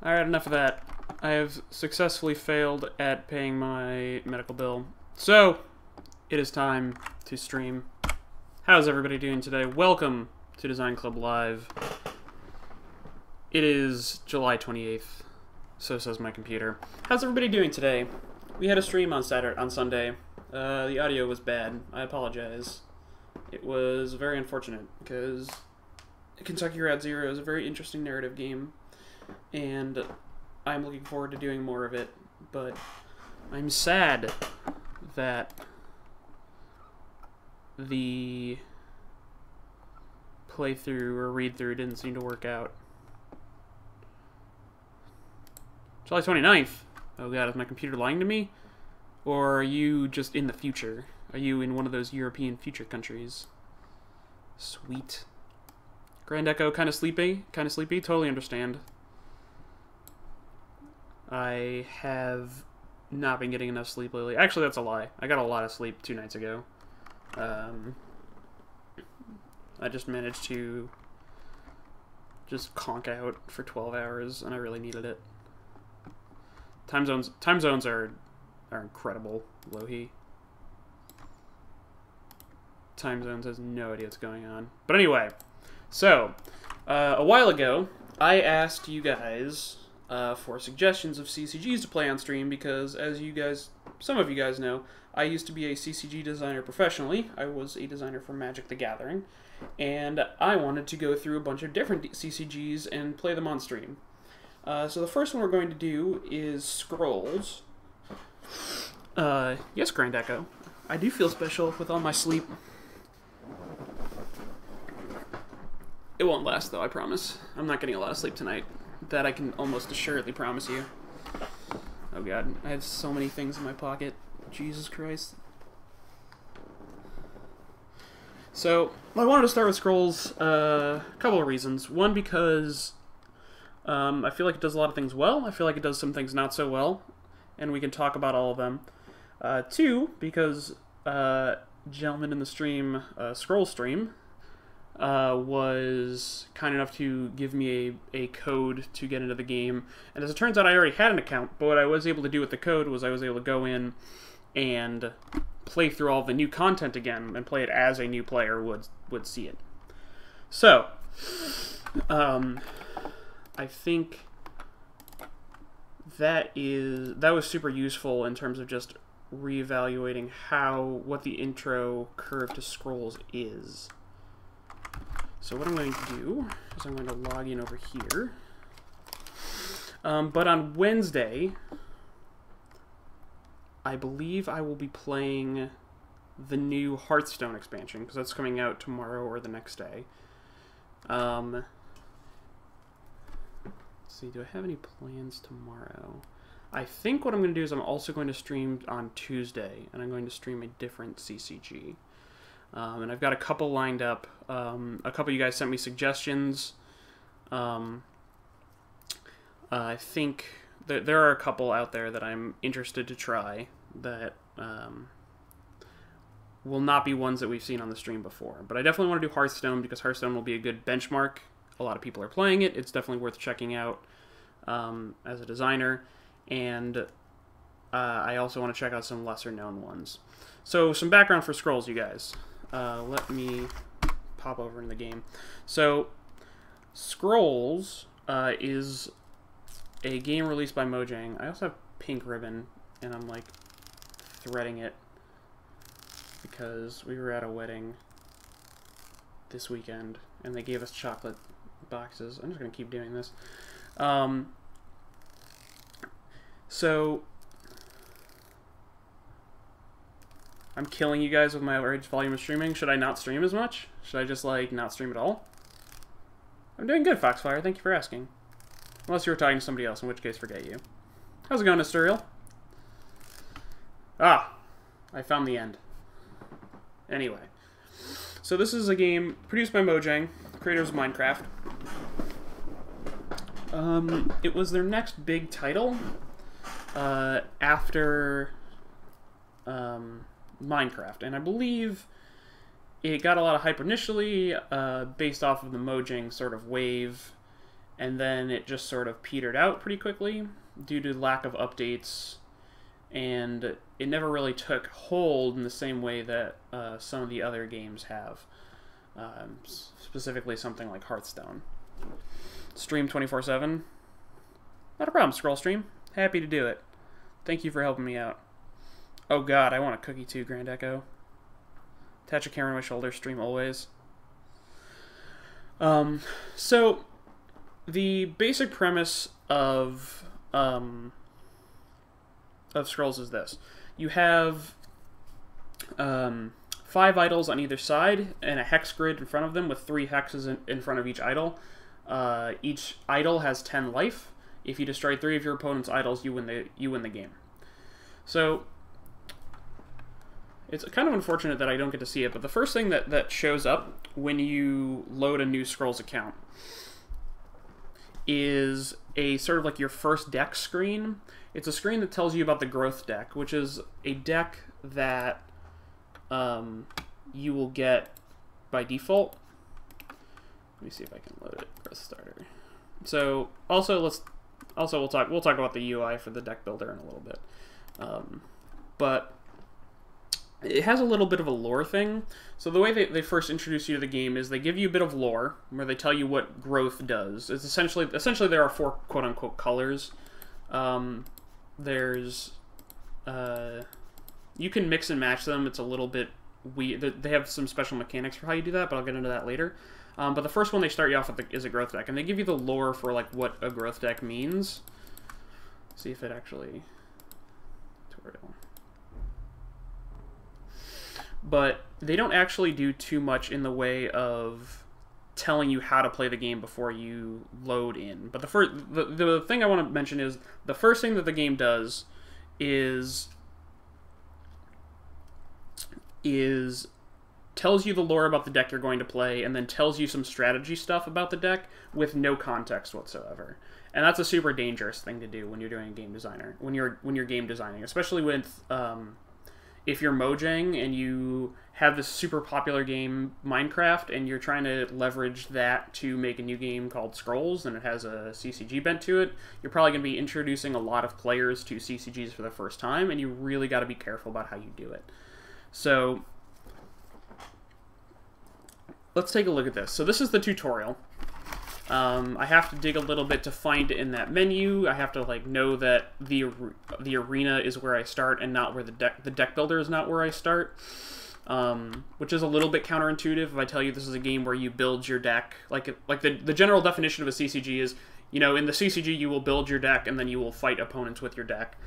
Alright, enough of that. I have successfully failed at paying my medical bill. So, it is time to stream. How's everybody doing today? Welcome to Design Club Live. It is July 28th. So says my computer. How's everybody doing today? We had a stream on Sunday. The audio was bad. I apologize. It was very unfortunate because Kentucky Route Zero is a very interesting narrative game, and I'm looking forward to doing more of it, but I'm sad that the playthrough or read-through didn't seem to work out. July 29th? Oh god, is my computer lying to me? Or are you just in the future? Are you in one of those European future countries? Sweet. Grand Echo, kind of sleepy, totally understand. I have not been getting enough sleep lately. Actually, that's a lie. I got a lot of sleep 2 nights ago. I just managed to just conk out for 12 hours, and I really needed it. Time zones are incredible, Lohi. Time zones has no idea what's going on. But anyway, so a while ago, I asked you guys for suggestions of CCGs to play on stream because, as you guys, some of you guys know, I used to be a CCG designer professionally. I was a designer for Magic the Gathering, and I wanted to go through a bunch of different CCGs and play them on stream. So the first one we're going to do is Scrolls. Yes, Grand Echo. I do feel special with all my sleep. It won't last, though, I promise. I'm not getting a lot of sleep tonight. That I can almost assuredly promise you. Oh god, I have so many things in my pocket. Jesus Christ. So, I wanted to start with Scrolls, a couple of reasons. One, because I feel like it does a lot of things well. I feel like it does some things not so well, and we can talk about all of them. 2, because gentleman in the stream, Scroll Stream, was kind enough to give me a code to get into the game. And as it turns out, I already had an account, but what I was able to do with the code was I was able to go in and play through all the new content again and play it as a new player would see it. So, I think that was super useful in terms of just reevaluating what the intro curve to Scrolls is. So what I'm going to do is I'm going to log in over here. But on Wednesday, I believe I will be playing the new Hearthstone expansion, because that's coming out tomorrow or the next day. Let's see, do I have any plans tomorrow? I think what I'm going to do is I'm also going to stream on Tuesday, and I'm going to stream a different CCG. And I've got a couple lined up. A couple of you guys sent me suggestions. I think that there are a couple out there that I'm interested to try that will not be ones that we've seen on the stream before. But I definitely want to do Hearthstone because Hearthstone will be a good benchmark. A lot of people are playing it. It's definitely worth checking out as a designer. And I also want to check out some lesser-known ones. So some background for Scrolls, you guys. Let me pop over in the game. So, Scrolls is a game released by Mojang. I also have pink ribbon, and I'm like threading it because we were at a wedding this weekend, and they gave us chocolate boxes. I'm just going to keep doing this. So, I'm killing you guys with my average volume of streaming. Should I not stream as much? Should I just, like, not stream at all? I'm doing good, Foxfire. Thank you for asking. Unless you were talking to somebody else, in which case, forget you. How's it going, Asterial? Ah! I found the end. Anyway. So this is a game produced by Mojang, creators of Minecraft. It was their next big title after Minecraft, and I believe it got a lot of hype initially based off of the Mojang sort of wave and then it just sort of petered out pretty quickly due to lack of updates, and it never really took hold in the same way that some of the other games have, specifically something like Hearthstone. Stream 24/7? Not a problem, Scroll Stream. Happy to do it. Thank you for helping me out. Oh god, I want a cookie too, Grand Echo. Attach a camera on my shoulder, stream always. So, the basic premise of Scrolls is this. You have 5 idols on either side and a hex grid in front of them with 3 hexes in front of each idol. Each idol has 10 life. If you destroy 3 of your opponent's idols, you win the game. So it's kind of unfortunate that I don't get to see it, but the first thing that shows up when you load a new Scrolls account is a sort of like your first deck screen. It's a screen that tells you about the growth deck, which is a deck that you will get by default. Let me see if I can load it. Growth starter. So also we'll talk about the UI for the deck builder in a little bit, but it has a little bit of a lore thing. So the way they first introduce you to the game is they give you a bit of lore where they tell you what growth does. It's essentially there are 4 quote unquote colors. There's you can mix and match them. It's a little bit weird. They have some special mechanics for how you do that, but I'll get into that later. But the first one they start you off with is a growth deck, and they give you the lore for like what a growth deck means. See if it actually tutorial. But they don't actually do too much in the way of telling you how to play the game before you load in. But the thing I want to mention is the first thing that the game does is tells you the lore about the deck you're going to play, and then tells you some strategy stuff about the deck with no context whatsoever. And that's a super dangerous thing to do when you're doing a game designer, when you're game designing, especially with if you're Mojang and you have this super popular game, Minecraft, and you're trying to leverage that to make a new game called Scrolls, and it has a CCG bent to it, you're probably going to be introducing a lot of players to CCGs for the first time, and you really got to be careful about how you do it. So let's take a look at this. So this is the tutorial. I have to dig a little bit to find it in that menu. I have to like know that the arena is where I start and not where the deck builder is not where I start, which is a little bit counterintuitive if I tell you this is a game where you build your deck. Like the general definition of a CCG is, you know, in the CCG you will build your deck and then you will fight opponents with your deck.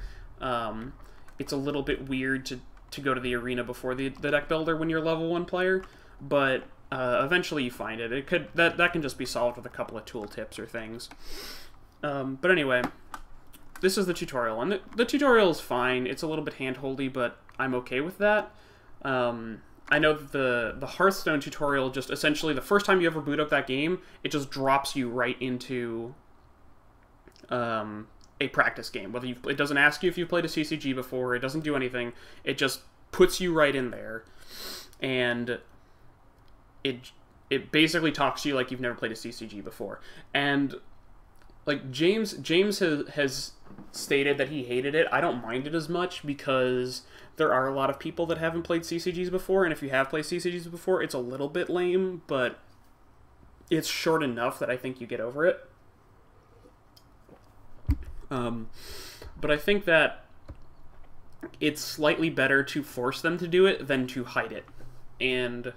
It's a little bit weird to go to the arena before the deck builder when you're level 1 player, but eventually you find it. That can just be solved with a couple of tool tips or things. But anyway, this is the tutorial, and the tutorial is fine. It's a little bit hand-holdy, but I'm okay with that. I know that the Hearthstone tutorial just essentially, the first time you ever boot up that game, it just drops you right into a practice game. It doesn't ask you if you've played a CCG before, it doesn't do anything, it just puts you right in there, and it basically talks to you like you've never played a CCG before. And like James has stated that he hated it. I don't mind it as much because there are a lot of people that haven't played CCGs before, and if you have played CCGs before, it's a little bit lame, but it's short enough that I think you get over it. But I think that it's slightly better to force them to do it than to hide it. And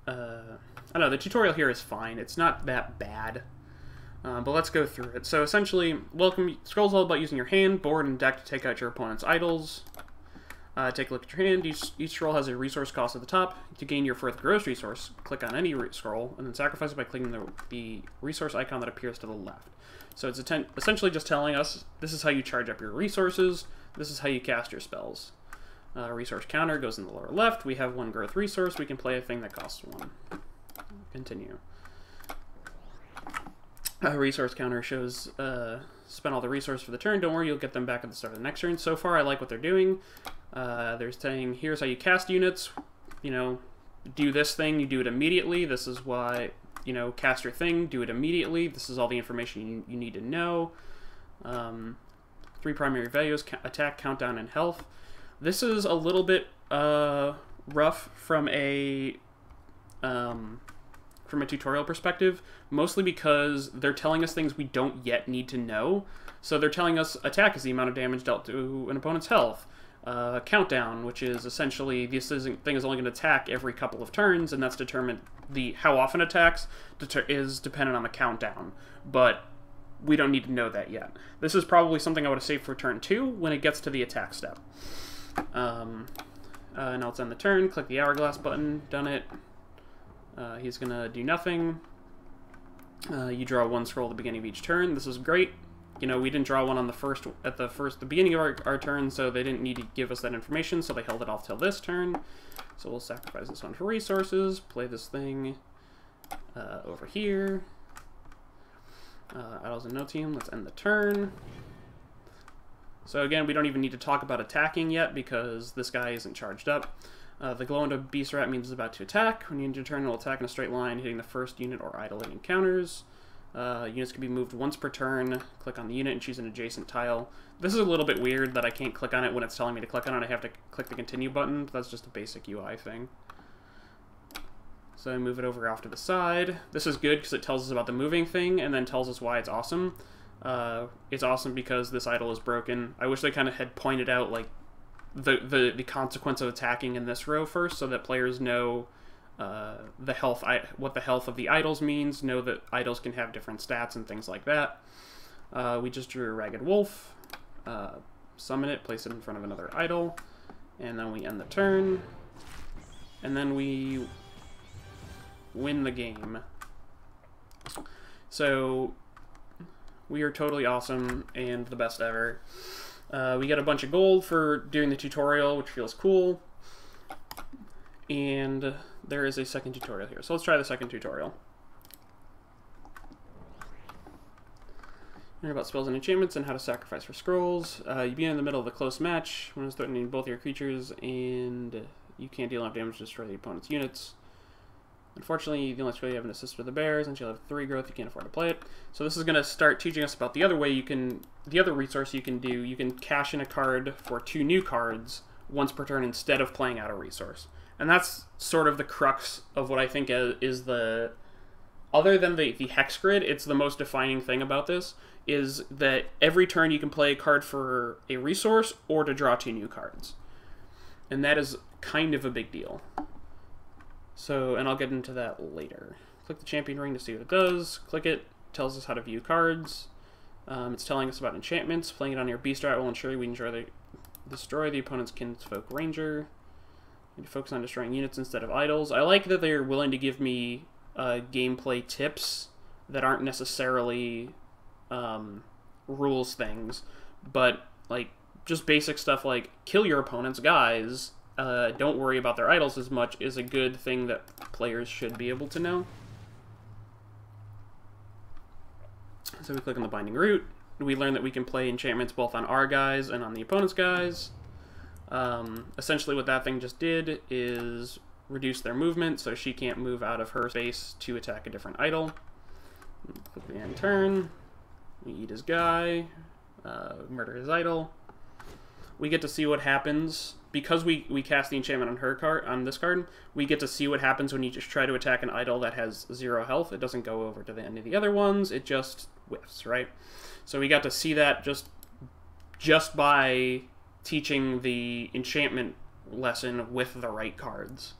I don't know, the tutorial here is fine. It's not that bad. But let's go through it. So essentially, Scrolls all about using your hand, board, and deck to take out your opponent's idols. Take a look at your hand. Each scroll has a resource cost at the top. To gain your fourth gross resource, click on any scroll, and then sacrifice it by clicking the resource icon that appears to the left. So it's essentially just telling us, this is how you charge up your resources, this is how you cast your spells. Resource counter goes in the lower left. We have 1 growth resource. We can play a thing that costs 1. Continue. Resource counter shows spend all the resources for the turn. Don't worry, you'll get them back at the start of the next turn. So far, I like what they're doing. They're saying, here's how you cast units. You know, do this thing, you do it immediately. This is why you know, cast your thing, do it immediately. This is all the information you need to know. 3 primary values, attack, countdown, and health. This is a little bit rough from a tutorial perspective, mostly because they're telling us things we don't yet need to know. So they're telling us attack is the amount of damage dealt to an opponent's health. Countdown, which is essentially this thing is only going to attack every couple of turns, and that's determined how often it attacks is dependent on the countdown. But we don't need to know that yet. This is probably something I would have saved for turn 2 when it gets to the attack step. Now let's end the turn. Click the hourglass button. Done it. He's gonna do nothing. You draw 1 scroll at the beginning of each turn. This is great. You know, we didn't draw one on the beginning of our turn, so they didn't need to give us that information, so they held it off till this turn. So we'll sacrifice this one for resources, play this thing over here. Idols and no team, let's end the turn. So again, we don't even need to talk about attacking yet because this guy isn't charged up. The glow into Beast Rat means it's about to attack. When you end your turn, it will attack in a straight line, hitting the first unit or idol it encounters. Units can be moved once per turn. Click on the unit and choose an adjacent tile. This is a little bit weird that I can't click on it when it's telling me to click on it. I have to click the continue button. That's just a basic UI thing. So I move it over off to the side. This is good because it tells us about the moving thing and then tells us why it's awesome. It's awesome because this idol is broken. I wish they kind of had pointed out like the consequence of attacking in this row first, so that players know what the health of the idols means, know that idols can have different stats and things like that. We just drew a Ragged Wolf, summon it, place it in front of another idol, and then we end the turn, and then we win the game. So we are totally awesome and the best ever. We get a bunch of gold for doing the tutorial, which feels cool. And there is a second tutorial here. So let's try the second tutorial. Learn about spells and enchantments and how to sacrifice for scrolls. You begin in the middle of a close match when it's threatening both your creatures, and you can't deal enough damage to destroy the opponent's units. Unfortunately, the only skill you have an assist with the bears, and she'll have 3 growth. You can't afford to play it. So this is going to start teaching us about the other way you can, the other resource you can do. You can cash in a card for 2 new cards once per turn instead of playing out a resource. And that's sort of the crux of what I think is the, other than the hex grid, it's the most defining thing about this, is that every turn you can play a card for a resource or to draw 2 new cards. And that is kind of a big deal. So, and I'll get into that later. Click the champion ring to see what it does. Click it. Tells us how to view cards. It's telling us about enchantments. Playing it on your beast art will ensure we destroy the opponent's kinsfolk ranger. And focus on destroying units instead of idols. I like that they're willing to give me gameplay tips that aren't necessarily rules things, but like just basic stuff like kill your opponent's guys. Don't worry about their idols as much is a good thing that players should be able to know. So we click on the binding root. We learn that we can play enchantments both on our guys and on the opponent's guys. Essentially what that thing just did is reduce their movement, so she can't move out of her space to attack a different idol. Click the end turn. We eat his guy. Murder his idol. We get to see what happens. Because we cast the enchantment on her card, on this card, we get to see what happens when you just try to attack an idol that has 0 health. It doesn't go over to any of the other ones. It just whiffs, right? So we got to see that just by teaching the enchantment lesson with the right cards.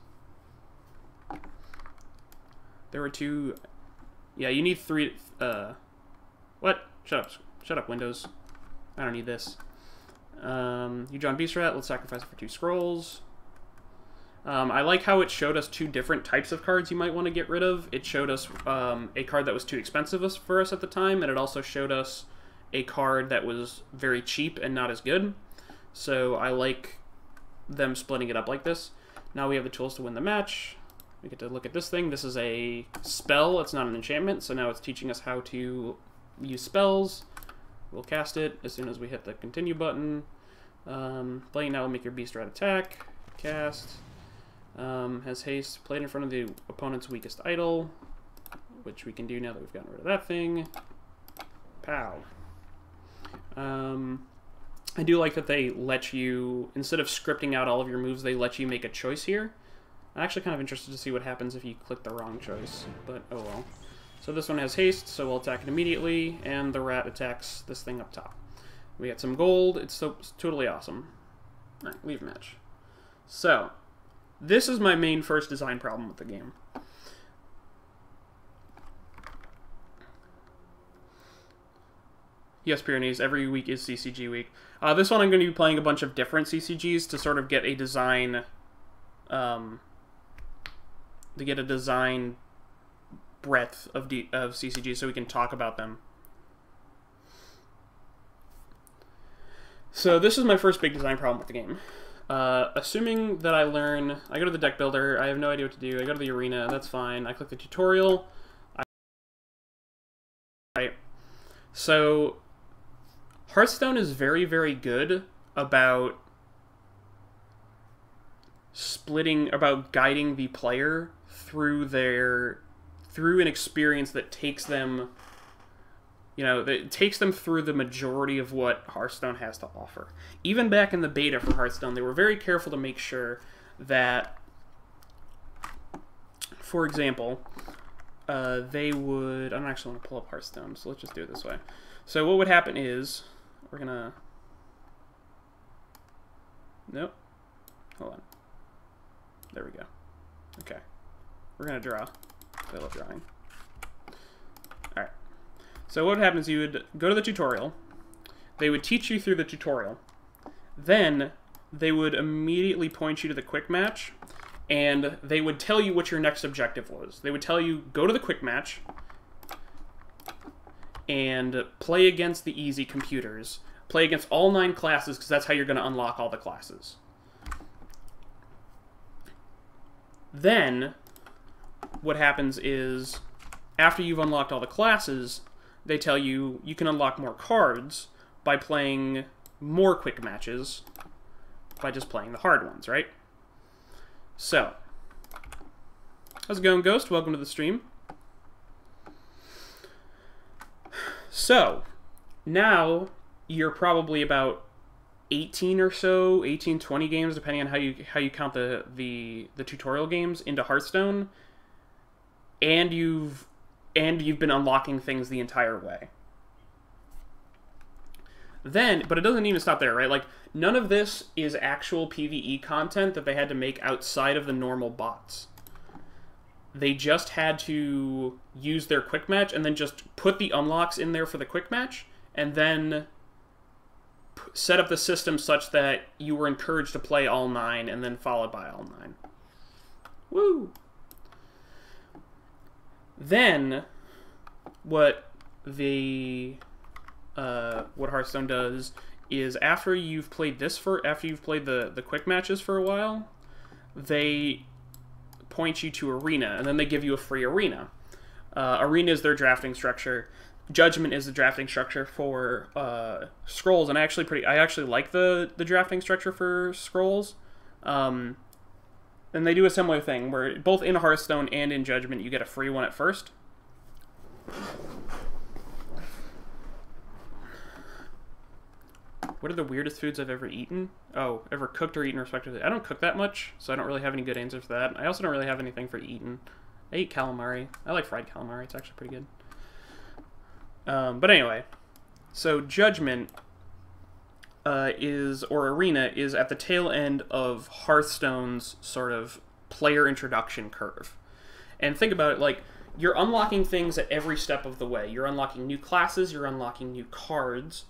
There were 2... Yeah, you need 3... What? Shut up, Windows. I don't need this. You draw Beast Rat, let's sacrifice it for 2 scrolls. I like how it showed us 2 different types of cards you might want to get rid of. It showed us a card that was too expensive for us at the time, and it also showed us a card that was very cheap and not as good. So I like them splitting it up like this. Now we have the tools to win the match. We get to look at this thing. This is a spell, it's not an enchantment, so now it's teaching us how to use spells. We'll cast it as soon as we hit the continue button. Playing now will make your beast rat attack. Cast. Has haste. Played in front of the opponent's weakest idol. which we can do now that we've gotten rid of that thing. Pow. I do like that they let you, instead of scripting out all of your moves, they let you make a choice here. I'm actually kind of interested to see what happens if you click the wrong choice, but oh well. So this one has haste, so we'll attack it immediately, and the rat attacks this thing up top. We got some gold. It's totally awesome. All right, leave match. So, this is my main first design problem with the game. Yes, Pyrenees, every week is CCG week. This one I'm going to be playing a bunch of different CCGs to sort of get a design... breadth of CCGs so we can talk about them. So this is my first big design problem with the game. Assuming that I go to the deck builder, I have no idea what to do, I go to the arena, that's fine, I click the tutorial, right. So Hearthstone is very, very good about guiding the player through an experience that takes them, through the majority of what Hearthstone has to offer. Even back in the beta for Hearthstone, they were very careful to make sure that, for example, I don't actually want to pull up Hearthstone, so let's just do it this way. So what would happen is, nope, hold on. There we go. Okay. We're going to draw. I love drawing. Alright. So what happens, you would go to the tutorial. They would teach you through the tutorial. Then they would immediately point you to the quick match, and they would tell you what your next objective was. They would tell you, go to the quick match and play against the easy computers. Play against all 9 classes, because that's how you're going to unlock all the classes. Then what happens is, after you've unlocked all the classes, they tell you you can unlock more cards by playing more quick matches by just playing the hard ones, right? So, how's it going, Ghost? Welcome to the stream. So, now you're probably about 18 or so, 18, 20 games, depending on how you count the tutorial games into Hearthstone, and you've been unlocking things the entire way. Then, but it doesn't even stop there, right? Like, none of this is actual PvE content that they had to make outside of the normal bots. They just had to use their quick match and then just put the unlocks in there for the quick match, and then set up the system such that you were encouraged to play all 9 and then followed by all 9. Woo! Then, what Hearthstone does is, after you've played the quick matches for a while, they point you to arena, and then they give you a free arena. Arena is their drafting structure. Judgment is the drafting structure for scrolls, and I actually like the drafting structure for scrolls. And they do a similar thing where both in Hearthstone and in Judgment you get a free one at first. What are the weirdest foods I've ever eaten? Oh, ever cooked or eaten respectively. I don't cook that much, so I don't really have any good answers for that. I also don't really have anything for eaten. I eat calamari. I like fried calamari. It's actually pretty good. But anyway, so Judgment or Arena is at the tail end of Hearthstone's sort of player introduction curve. And think about it, like, you're unlocking things at every step of the way. You're unlocking new classes, you're unlocking new cards.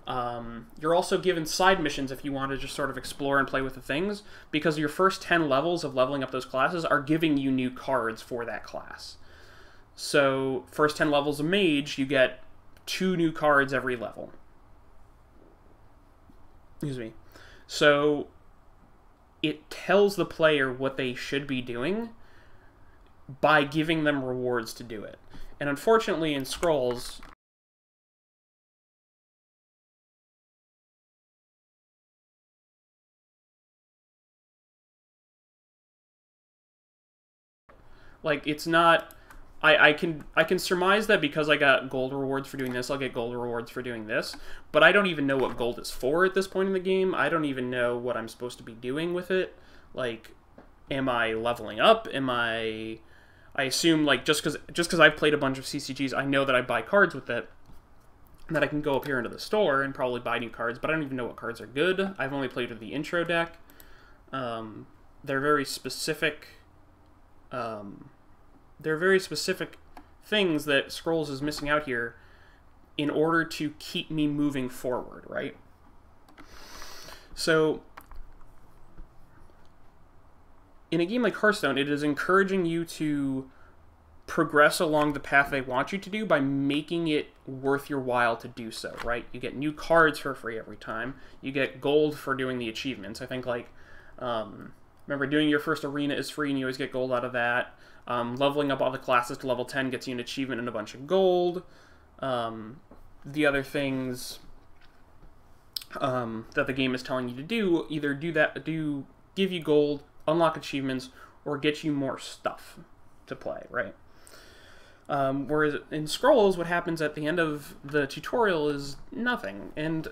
You're also given side missions if you want to just sort of explore and play with the things, because your first 10 levels of leveling up those classes are giving you new cards for that class. So, first 10 levels of Mage, you get 2 new cards every level. Excuse me. So, it tells the player what they should be doing by giving them rewards to do it. And unfortunately, in Scrolls, like, it's not I can surmise that because I got gold rewards for doing this, I'll get gold rewards for doing this. But I don't even know what gold is for at this point in the game. I don't even know what I'm supposed to be doing with it. Like, am I leveling up? I assume, like, just because I've played a bunch of CCGs, I know that I buy cards with it, and that I can go up here into the store and probably buy new cards, but I don't even know what cards are good. I've only played with the intro deck. They're very specific. There are very specific things that Scrolls is missing out here in order to keep me moving forward, right? So, in a game like Hearthstone, it is encouraging you to progress along the path they want you to do by making it worth your while to do so, right? You get new cards for free every time. You get gold for doing the achievements. I think, like, remember, doing your first arena is free and you always get gold out of that. Leveling up all the classes to level 10 gets you an achievement and a bunch of gold. The other things that the game is telling you to do, either give you gold, unlock achievements, or get you more stuff to play, right? Whereas in Scrolls, what happens at the end of the tutorial is nothing, and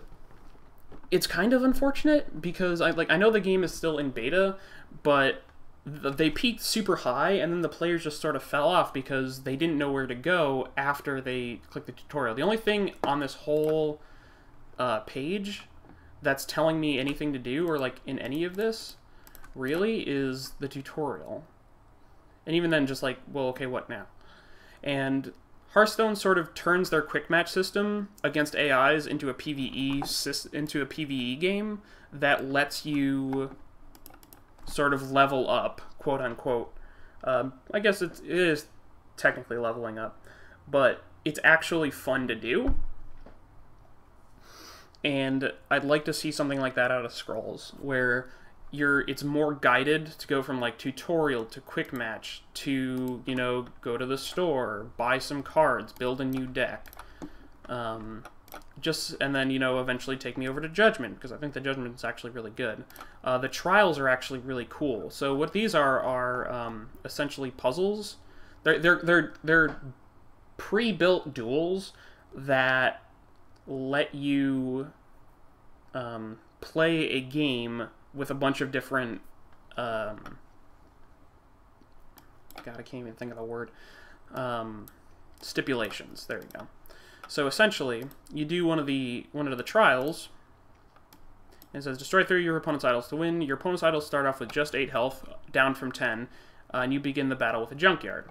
it's kind of unfortunate because I know the game is still in beta, but they peaked super high, and then the players just sort of fell off because they didn't know where to go after they clicked the tutorial. The only thing on this whole page that's telling me anything to do, or like in any of this, really, is the tutorial. And even then, just like, well, okay, what now? And Hearthstone sort of turns their quick match system against AIs into a PvE game that lets you sort of level up, quote unquote. I guess it is technically leveling up, but it's actually fun to do. And I'd like to see something like that out of Scrolls, where it's more guided to go from like tutorial to quick match to, you know, go to the store, buy some cards, build a new deck. And then, you know, eventually take me over to Judgment, because I think the Judgment is actually really good. The trials are actually really cool. So what these are essentially puzzles. They're pre-built duels that let you play a game with a bunch of different God, I can't even think of the word. Stipulations. There you go. So essentially, you do one of the trials, and it says destroy 3 of your opponent's idols to win. Your opponent's idols start off with just 8 health, down from 10, and you begin the battle with a junkyard.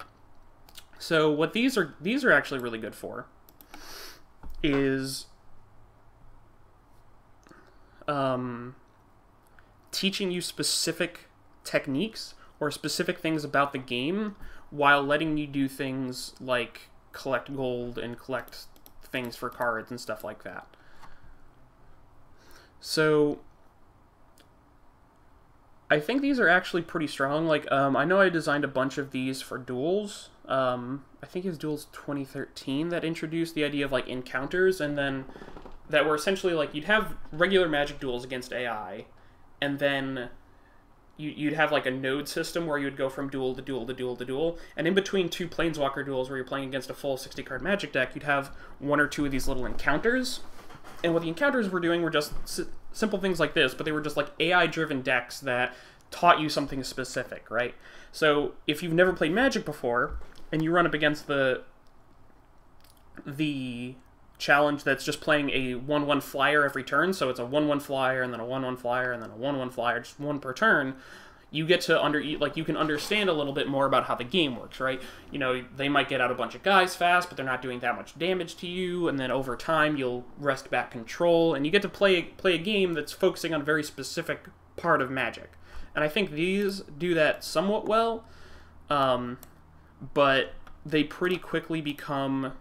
So what these are actually really good for is teaching you specific techniques or specific things about the game while letting you do things like collect gold and collect things for cards and stuff like that. So I think these are actually pretty strong. Like, I know I designed a bunch of these for duels. I think it was Duels 2013 that introduced the idea of like encounters, and then that were essentially like you'd have regular Magic duels against AI, and then you'd have like a node system where you'd go from duel to duel to duel to duel, and in between 2 Planeswalker duels where you're playing against a full 60-card Magic deck, you'd have 1 or 2 of these little encounters. And what the encounters were doing were just simple things like this, but they were just like AI-driven decks that taught you something specific, right? So if you've never played Magic before, and you run up against the challenge that's just playing a 1/1 flyer every turn, so it's a 1/1 flyer, and then a 1/1 flyer, and then a 1/1 flyer, just 1 per turn, you get to you can understand a little bit more about how the game works, right? You know, they might get out a bunch of guys fast, but they're not doing that much damage to you, and then over time you'll wrest back control, and you get to play a game that's focusing on a very specific part of Magic. And I think these do that somewhat well, but they pretty quickly become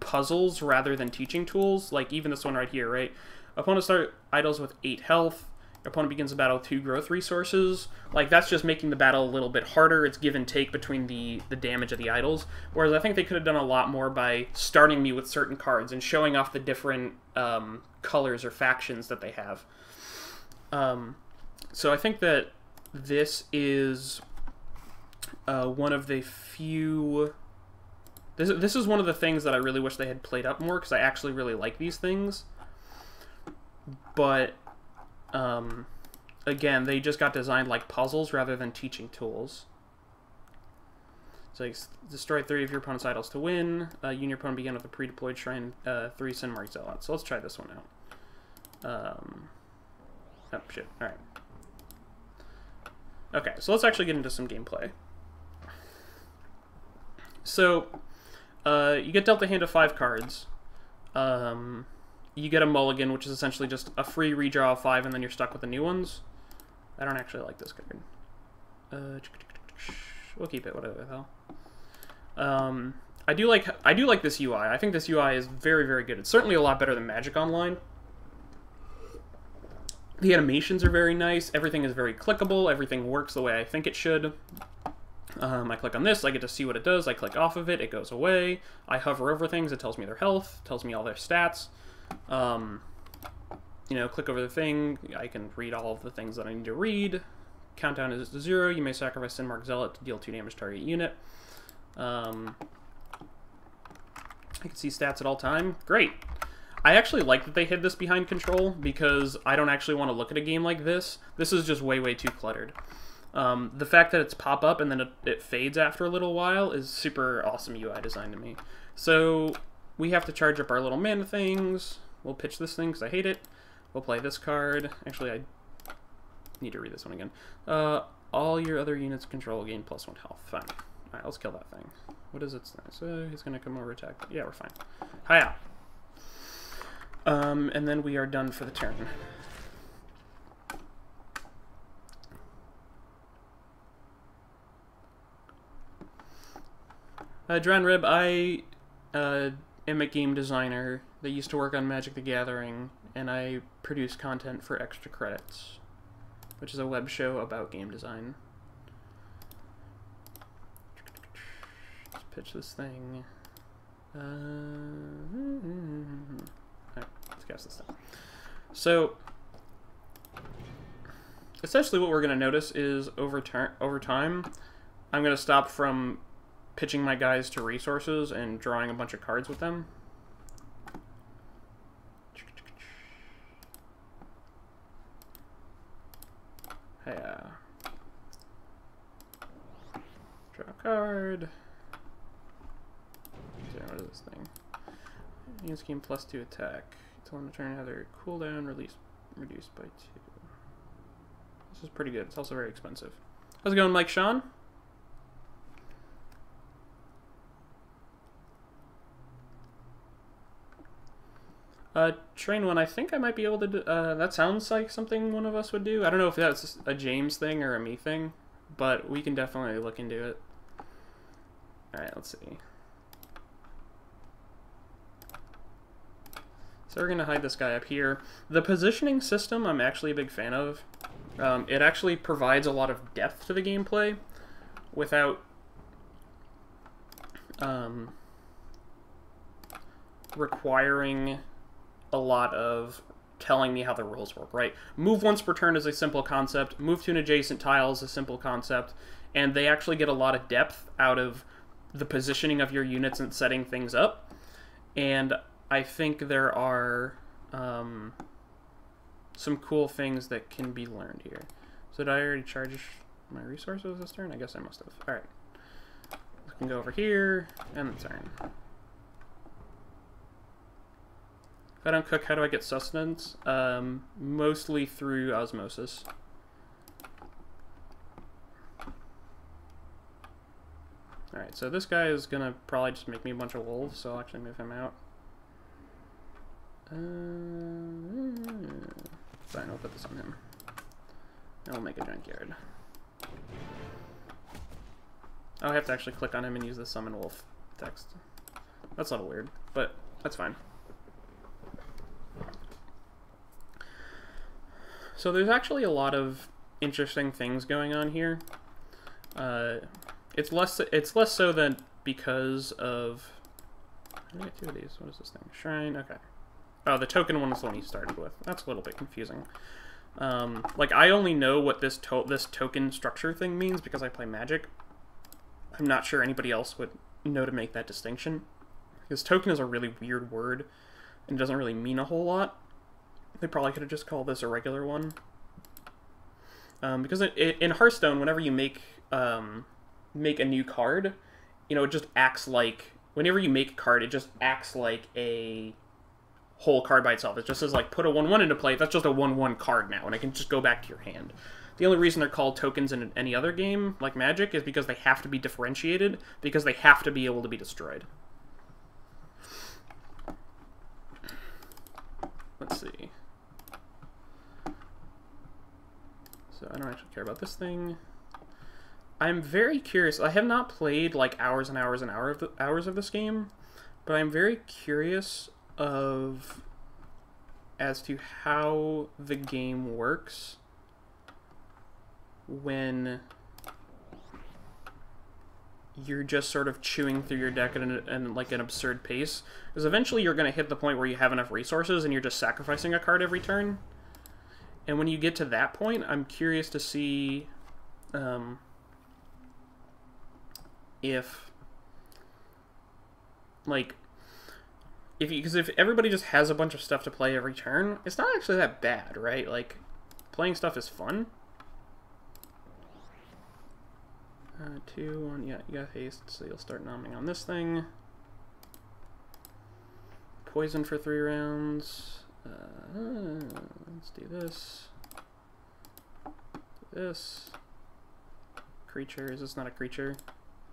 puzzles rather than teaching tools. Like even this one right here, right? Opponents start idols with 8 health. Your opponent begins the battle with 2 growth resources. Like, that's just making the battle a little bit harder. It's give and take between the damage of the idols. Whereas I think they could have done a lot more by starting me with certain cards and showing off the different colors or factions that they have. So I think that this is one of the few This is one of the things that I really wish they had played up more, because I actually really like these things. But, again, they just got designed like puzzles rather than teaching tools. So like, destroy 3 of your opponent's idols to win. You and your opponent begin with a pre-deployed shrine, 3 Sinmark Zealots. So let's try this one out. Oh, shit. Alright. Okay, so let's actually get into some gameplay. So, you get dealt a hand of 5 cards. You get a mulligan, which is essentially just a free redraw of 5, and then you're stuck with the new ones. I don't actually like this card. We'll keep it, whatever the hell. I do like this UI. I think this UI is very, very good. It's certainly a lot better than Magic Online. The animations are very nice. Everything is very clickable. Everything works the way I think it should. I click on this, I get to see what it does. I click off of it, it goes away. I hover over things, it tells me their health, tells me all their stats. You know, click over the thing, I can read all of the things that I need to read. Countdown is 0. You may sacrifice Sinmark Zealot to deal 2 damage to target unit. I can see stats at all time. Great. I actually like that they hid this behind control, because I don't actually want to look at a game like this. This is just way, way too cluttered. The fact that it's pop-up and then it fades after a little while is super awesome UI design to me. So we have to charge up our little mana things. We'll pitch this thing because I hate it. We'll play this card. Actually, I need to read this one again. All your other units control gain +1 health. Fine. Alright, let's kill that thing. What is its thing? So he's going to come over attack. Yeah, we're fine. Hiya! And then we are done for the turn. Dran Rib, I am a game designer that used to work on Magic the Gathering, and I produce content for Extra Credits, which is a web show about game design. Let's pitch this thing. Alright, let's cast this thing. So, essentially what we're going to notice is over time, I'm going to stop from pitching my guys to resources and drawing a bunch of cards with them. Hey, draw a card. So what is this thing? Units gain +2 attack. Until end of turn, have their cooldown reduced by 2. This is pretty good. It's also very expensive. How's it going, Mike Sean? Train one, I think I might be able to do, that sounds like something one of us would do. I don't know if that's a James thing or a me thing, but we can definitely look into it. Alright, let's see. So we're going to hide this guy up here. The positioning system I'm actually a big fan of. It actually provides a lot of depth to the gameplay without requiring a lot of telling me how the rules work, right? Move once per turn is a simple concept. Move to an adjacent tile is a simple concept. And they actually get a lot of depth out of the positioning of your units and setting things up. And I think there are some cool things that can be learned here. So did I already charge my resources this turn? I guess I must have. Alright. We can go over here and turn. If I don't cook, how do I get sustenance? Mostly through osmosis. Alright, so this guy is gonna probably just make me a bunch of wolves, so I'll actually move him out. Fine, I'll put this on him. And I'll make a junkyard. Oh, I have to actually click on him and use the summon wolf text. That's a little weird, but that's fine. So there's actually a lot of interesting things going on here. It's less so than because of. How do I get 2 of these? What is this thing? Shrine. Okay. Oh, the token one is the one he started with. That's a little bit confusing. Like I only know what this token structure thing means because I play Magic. I'm not sure anybody else would know to make that distinction. Because token is a really weird word, and doesn't really mean a whole lot. They probably could have just called this a regular one. Because in Hearthstone, whenever you make a new card, you know, it just acts like... Whenever you make a card, it just acts like a whole card by itself. It just says, like, put a 1/1 into play. That's just a 1/1 card now, and it can just go back to your hand. The only reason they're called tokens in any other game, like Magic, is because they have to be differentiated, because they have to be able to be destroyed. Let's see. So I don't actually care about this thing. I'm very curious. I have not played like hours and hours and hours of this game, but I'm very curious as to how the game works when you're just sort of chewing through your deck at like an absurd pace. Because eventually you're going to hit the point where you have enough resources and you're just sacrificing a card every turn. And when you get to that point, I'm curious to see because if everybody just has a bunch of stuff to play every turn, it's not actually that bad, right? Like, playing stuff is fun. 2, 1, yeah, you got haste, so you'll start nomming on this thing. Poison for 3 rounds. Let's do this. Do this. Creature, is this not a creature?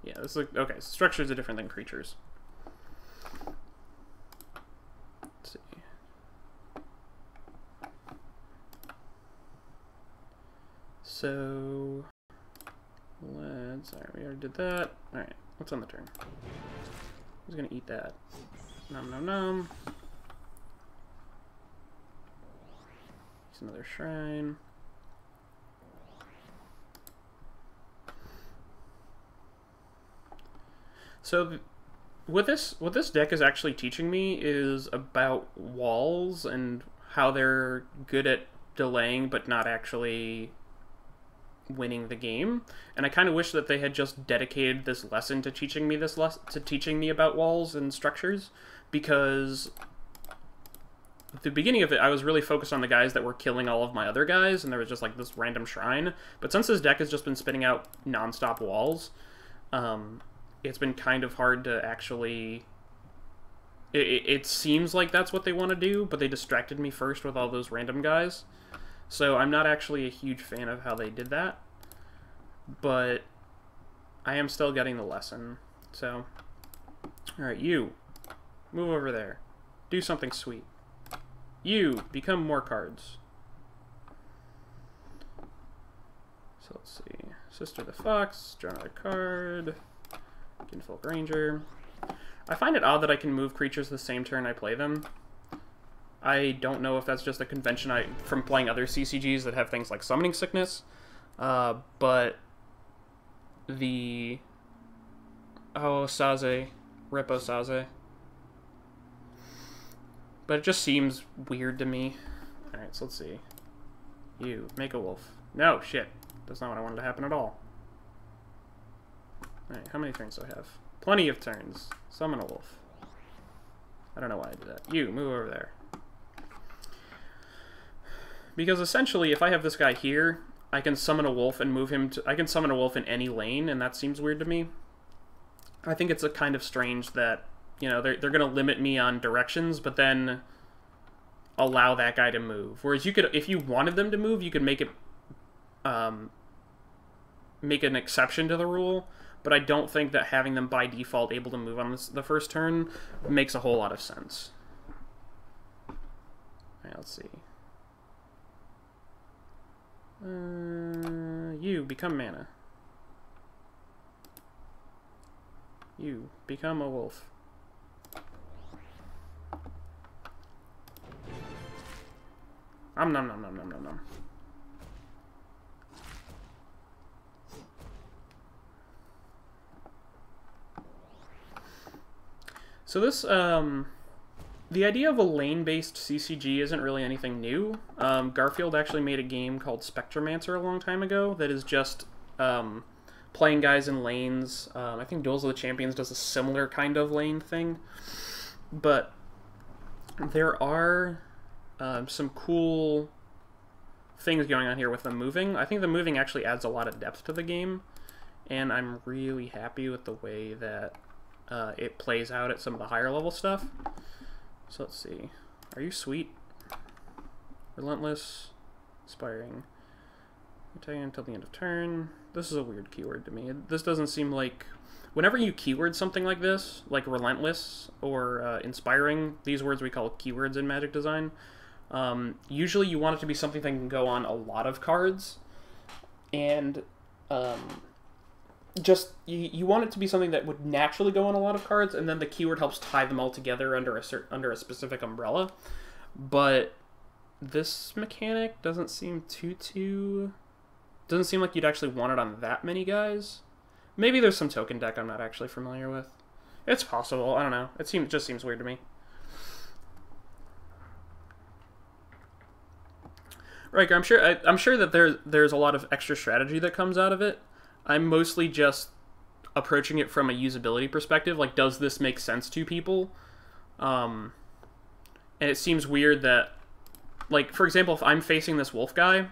Yeah, this is okay, structures are different than creatures. Let's see. So alright, we already did that. Alright, what's on the turn? Who's gonna eat that? Nom nom nom. It's another shrine. So what this deck is actually teaching me is about walls and how they're good at delaying but not actually winning the game. And I kind of wish that they had just dedicated this lesson to teaching me about walls and structures, because at the beginning of it I was really focused on the guys that were killing all of my other guys, and there was just like this random shrine. But since this deck has just been spitting out non-stop walls, it's been kind of hard to actually... It seems like that's what they want to do, but they distracted me first with all those random guys. So I'm not actually a huge fan of how they did that. But I am still getting the lesson. So, alright, you. Move over there. Do something sweet. You, become more cards. So let's see. Sister the Fox, draw another card. Kinfolk Ranger. I find it odd that I can move creatures the same turn I play them. I don't know if that's just a convention from playing other CCGs that have things like Summoning Sickness, but the... Oh, Saze. Rippo Saze. But it just seems weird to me. Alright, so let's see. You, make a wolf. No, shit. That's not what I wanted to happen at all. Alright, how many turns do I have? Plenty of turns. Summon a wolf. I don't know why I did that. You, move over there. Because essentially, if I have this guy here, I can summon a wolf and move him to... I can summon a wolf in any lane, and that seems weird to me. I think it's a kind of strange that, you know, they're going to limit me on directions, but then allow that guy to move. Whereas you could, if you wanted them to move, you could make it... make an exception to the rule, but I don't think that having them by default able to move on the first turn makes a whole lot of sense. Alright, let's see. You, become mana. You, become a wolf. Nom nom nom nom nom nom nom. So this, the idea of a lane-based CCG isn't really anything new. Garfield actually made a game called Spectromancer a long time ago that is just playing guys in lanes. I think Duels of the Champions does a similar kind of lane thing. But there are some cool things going on here with the moving. I think the moving actually adds a lot of depth to the game, and I'm really happy with the way that it plays out at some of the higher level stuff. So let's see. Are you sweet? Relentless. Inspiring. Attacking until the end of turn. This is a weird keyword to me. This doesn't seem like... Whenever you keyword something like this, like relentless or inspiring, these words we call keywords in Magic design, usually you want it to be something that can go on a lot of cards, and you want it to be something that would naturally go on a lot of cards, and then the keyword helps tie them all together under a specific umbrella. But this mechanic doesn't seem doesn't seem like you'd actually want it on that many guys. Maybe there's some token deck I'm not actually familiar with. It's possible. I don't know. It just seems weird to me. Riker, I'm sure that there's a lot of extra strategy that comes out of it. I'm mostly just approaching it from a usability perspective. Like, does this make sense to people? And it seems weird that, like, for example, if I'm facing this wolf guy,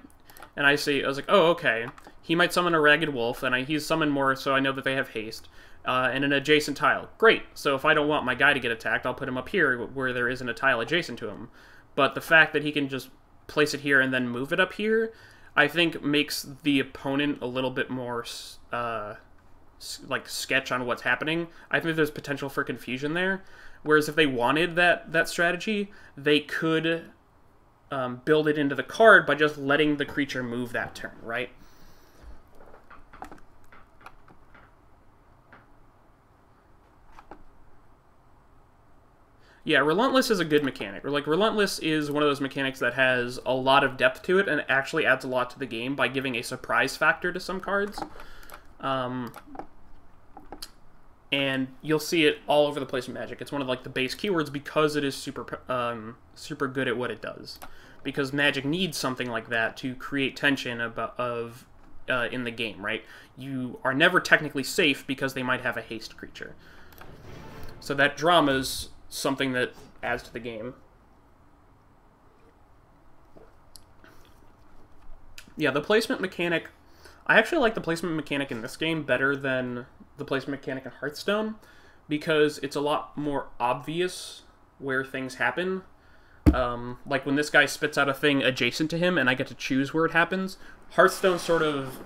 and I was like, oh, okay, he might summon a Ragged Wolf, and he's summoned more, so I know that they have haste, and an adjacent tile. Great, so if I don't want my guy to get attacked, I'll put him up here where there isn't a tile adjacent to him. But the fact that he can just place it here and then move it up here, I think makes the opponent a little bit more, like, sketch on what's happening. I think there's potential for confusion there. Whereas if they wanted that strategy, they could build it into the card by just letting the creature move that turn, right? Yeah, Relentless is a good mechanic. Like, Relentless is one of those mechanics that has a lot of depth to it and actually adds a lot to the game by giving a surprise factor to some cards. And you'll see it all over the place in Magic. It's one of, like, the base keywords because it is super good at what it does. Because Magic needs something like that to create tension in the game, right? You are never technically safe because they might have a haste creature. So that drama's something that adds to the game. Yeah, the placement mechanic... I actually like the placement mechanic in this game better than the placement mechanic in Hearthstone, because it's a lot more obvious where things happen. Like when this guy spits out a thing adjacent to him and I get to choose where it happens, Hearthstone sort of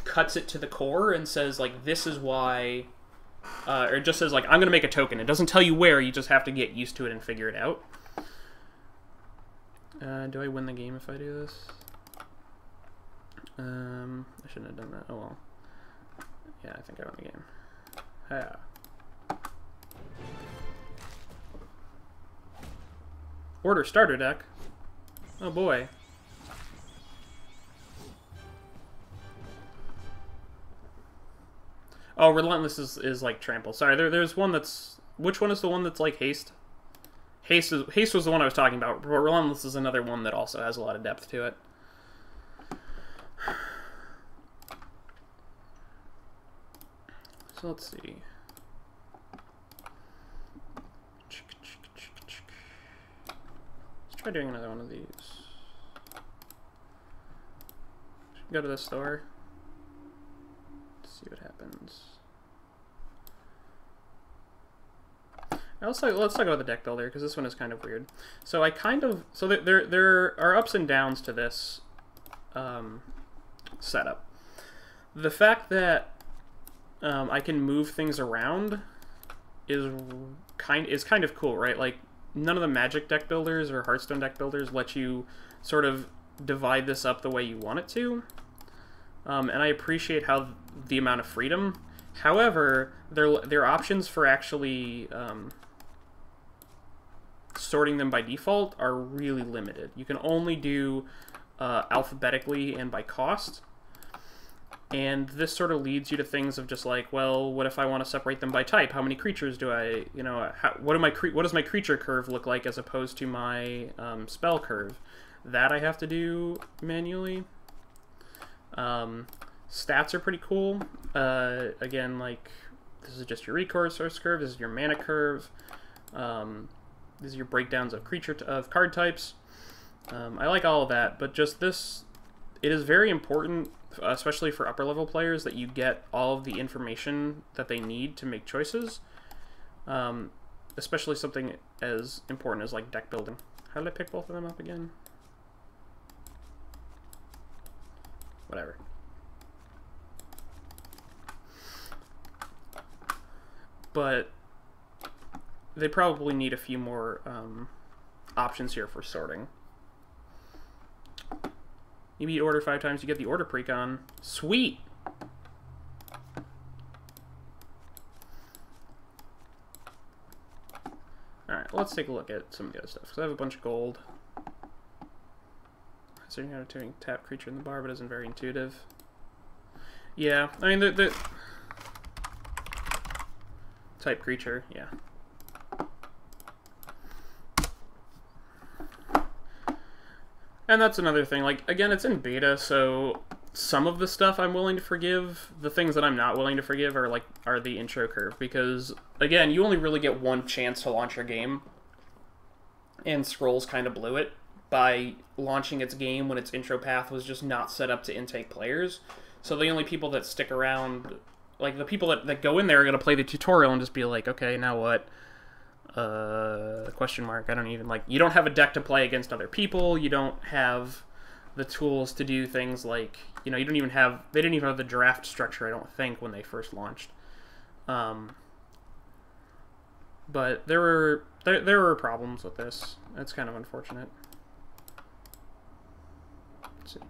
cuts it to the core and says, like, this is why... or it just says, like, I'm going to make a token. It doesn't tell you where, you just have to get used to it and figure it out. Do I win the game if I do this? I shouldn't have done that. Oh well. Yeah, I think I won the game. Yeah. Order starter deck. Oh boy. Oh, Relentless is like Trample. Sorry, there's one that's... Which one is the one that's like Haste? Haste was the one I was talking about, but Relentless is another one that also has a lot of depth to it. So let's see. Let's try doing another one of these. Go to the store. See what happens. Let's talk about the deck builder, because this one is kind of weird. So there are ups and downs to this setup. The fact that I can move things around is kind of cool, right? Like, none of the Magic deck builders or Hearthstone deck builders let you sort of divide this up the way you want it to. And I appreciate the amount of freedom. However, their options for actually sorting them by default are really limited. You can only do alphabetically and by cost. And this sort of leads you to things of just like, well, what if I want to separate them by type? How many creatures do I, what does my creature curve look like as opposed to my spell curve? That I have to do manually. Stats are pretty cool. Again, like, this is just your resource curve, this is your mana curve, this is your breakdowns of card types. I like all of that, but just this, it is very important, especially for upper level players, that you get all of the information that they need to make choices. Especially something as important as like deck building. How did I pick both of them up again? Whatever. But they probably need a few more options here for sorting. You beat order 5 times, you get the order precon. Sweet! Alright, let's take a look at some of the other stuff, because I have a bunch of gold. So you're doing tap creature in the bar, but isn't very intuitive. Yeah, I mean, the type creature, yeah. And that's another thing, like, again, it's in beta, so some of the stuff I'm willing to forgive. The things that I'm not willing to forgive are the intro curve, because, again, you only really get one chance to launch your game, and Scrolls kind of blew it by launching its game when its intro path was just not set up to intake players. So the only people that stick around, like, the people that go in there are going to play the tutorial and just be like, okay, now what? Question mark. I don't even, like, you don't have a deck to play against other people, you don't have the tools to do things like, you know, you don't even have, they didn't even have the draft structure, I don't think, when they first launched. But there were problems with this. It's kind of unfortunate. Let's see.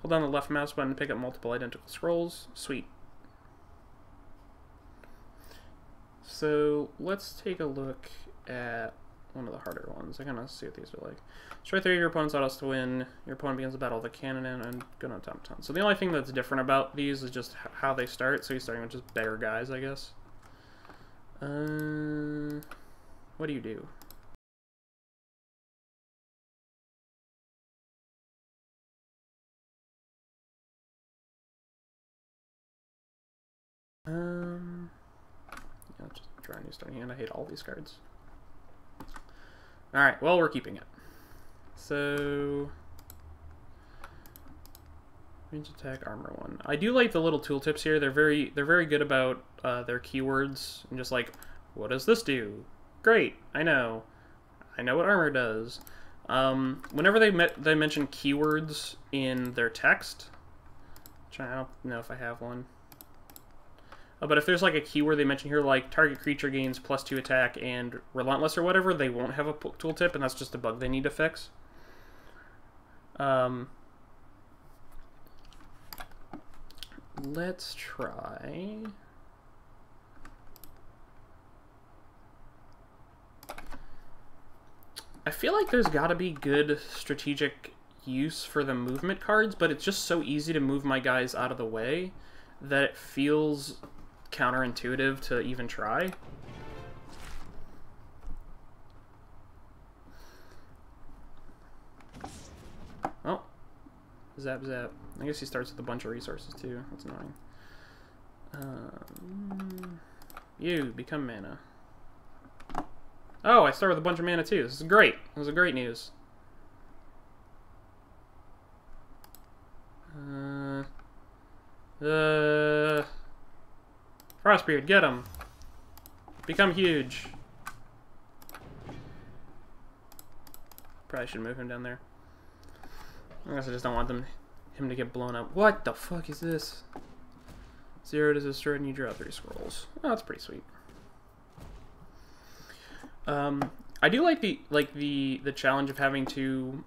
Hold down the left mouse button to pick up multiple identical scrolls. Sweet. So let's take a look at one of the harder ones. I gotta see what these are like. Destroy 3 of your opponent's autos to win. Your opponent begins the battle with a cannon and gun automaton. So the only thing that's different about these is just how they start. So you're starting with just better guys, I guess. What do you do? Yeah, just try a new starting hand. I hate all these cards. Alright, well, we're keeping it. So, range attack, armor 1. I do like the little tooltips here. They're very good about their keywords and just like, what does this do? Great, I know what armor does. Whenever they mention keywords in their text, which I don't know if I have one. But if there's like a keyword they mention here, like target creature gains +2 attack and relentless or whatever, they won't have a tooltip, and that's just a bug they need to fix. Let's try. I feel like there's got to be good strategic use for the movement cards, but it's just so easy to move my guys out of the way that it feels counterintuitive to even try. Oh, zap zap. I guess he starts with a bunch of resources too. That's annoying. You become mana. Oh, I start with a bunch of mana too. This is great. This is great news. Frostbeard, get him. Become huge. Probably should move him down there. I guess I just don't want him to get blown up. What the fuck is this? 0 to destroy and you draw 3 scrolls. Oh, that's pretty sweet. I do like the challenge of having to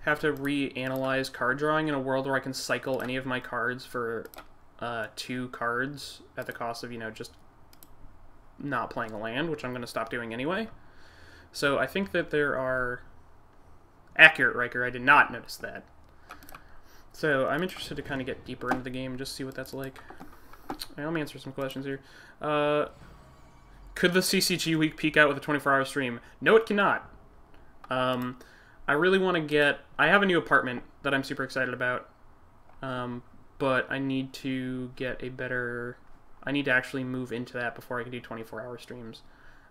have to reanalyze card drawing in a world where I can cycle any of my cards for 2 cards at the cost of, you know, just not playing a land, which I'm going to stop doing anyway. So I think that there are... Accurate, Riker, I did not notice that. So I'm interested to kind of get deeper into the game and just see what that's like. Right, let me answer some questions here. Could the CCG week peak out with a 24-hour stream? No, it cannot. I really want to get... I have a new apartment that I'm super excited about, but I need to get a better... I need to actually move into that before I can do 24-hour streams.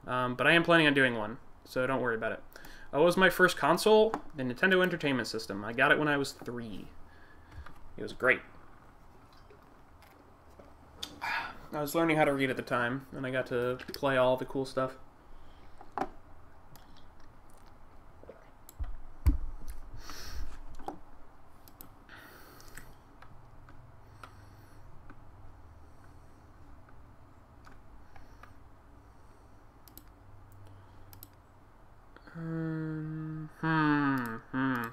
But I am planning on doing one, so don't worry about it. What was my first console? The Nintendo Entertainment System. I got it when I was 3. It was great. I was learning how to read at the time, and I got to play all the cool stuff.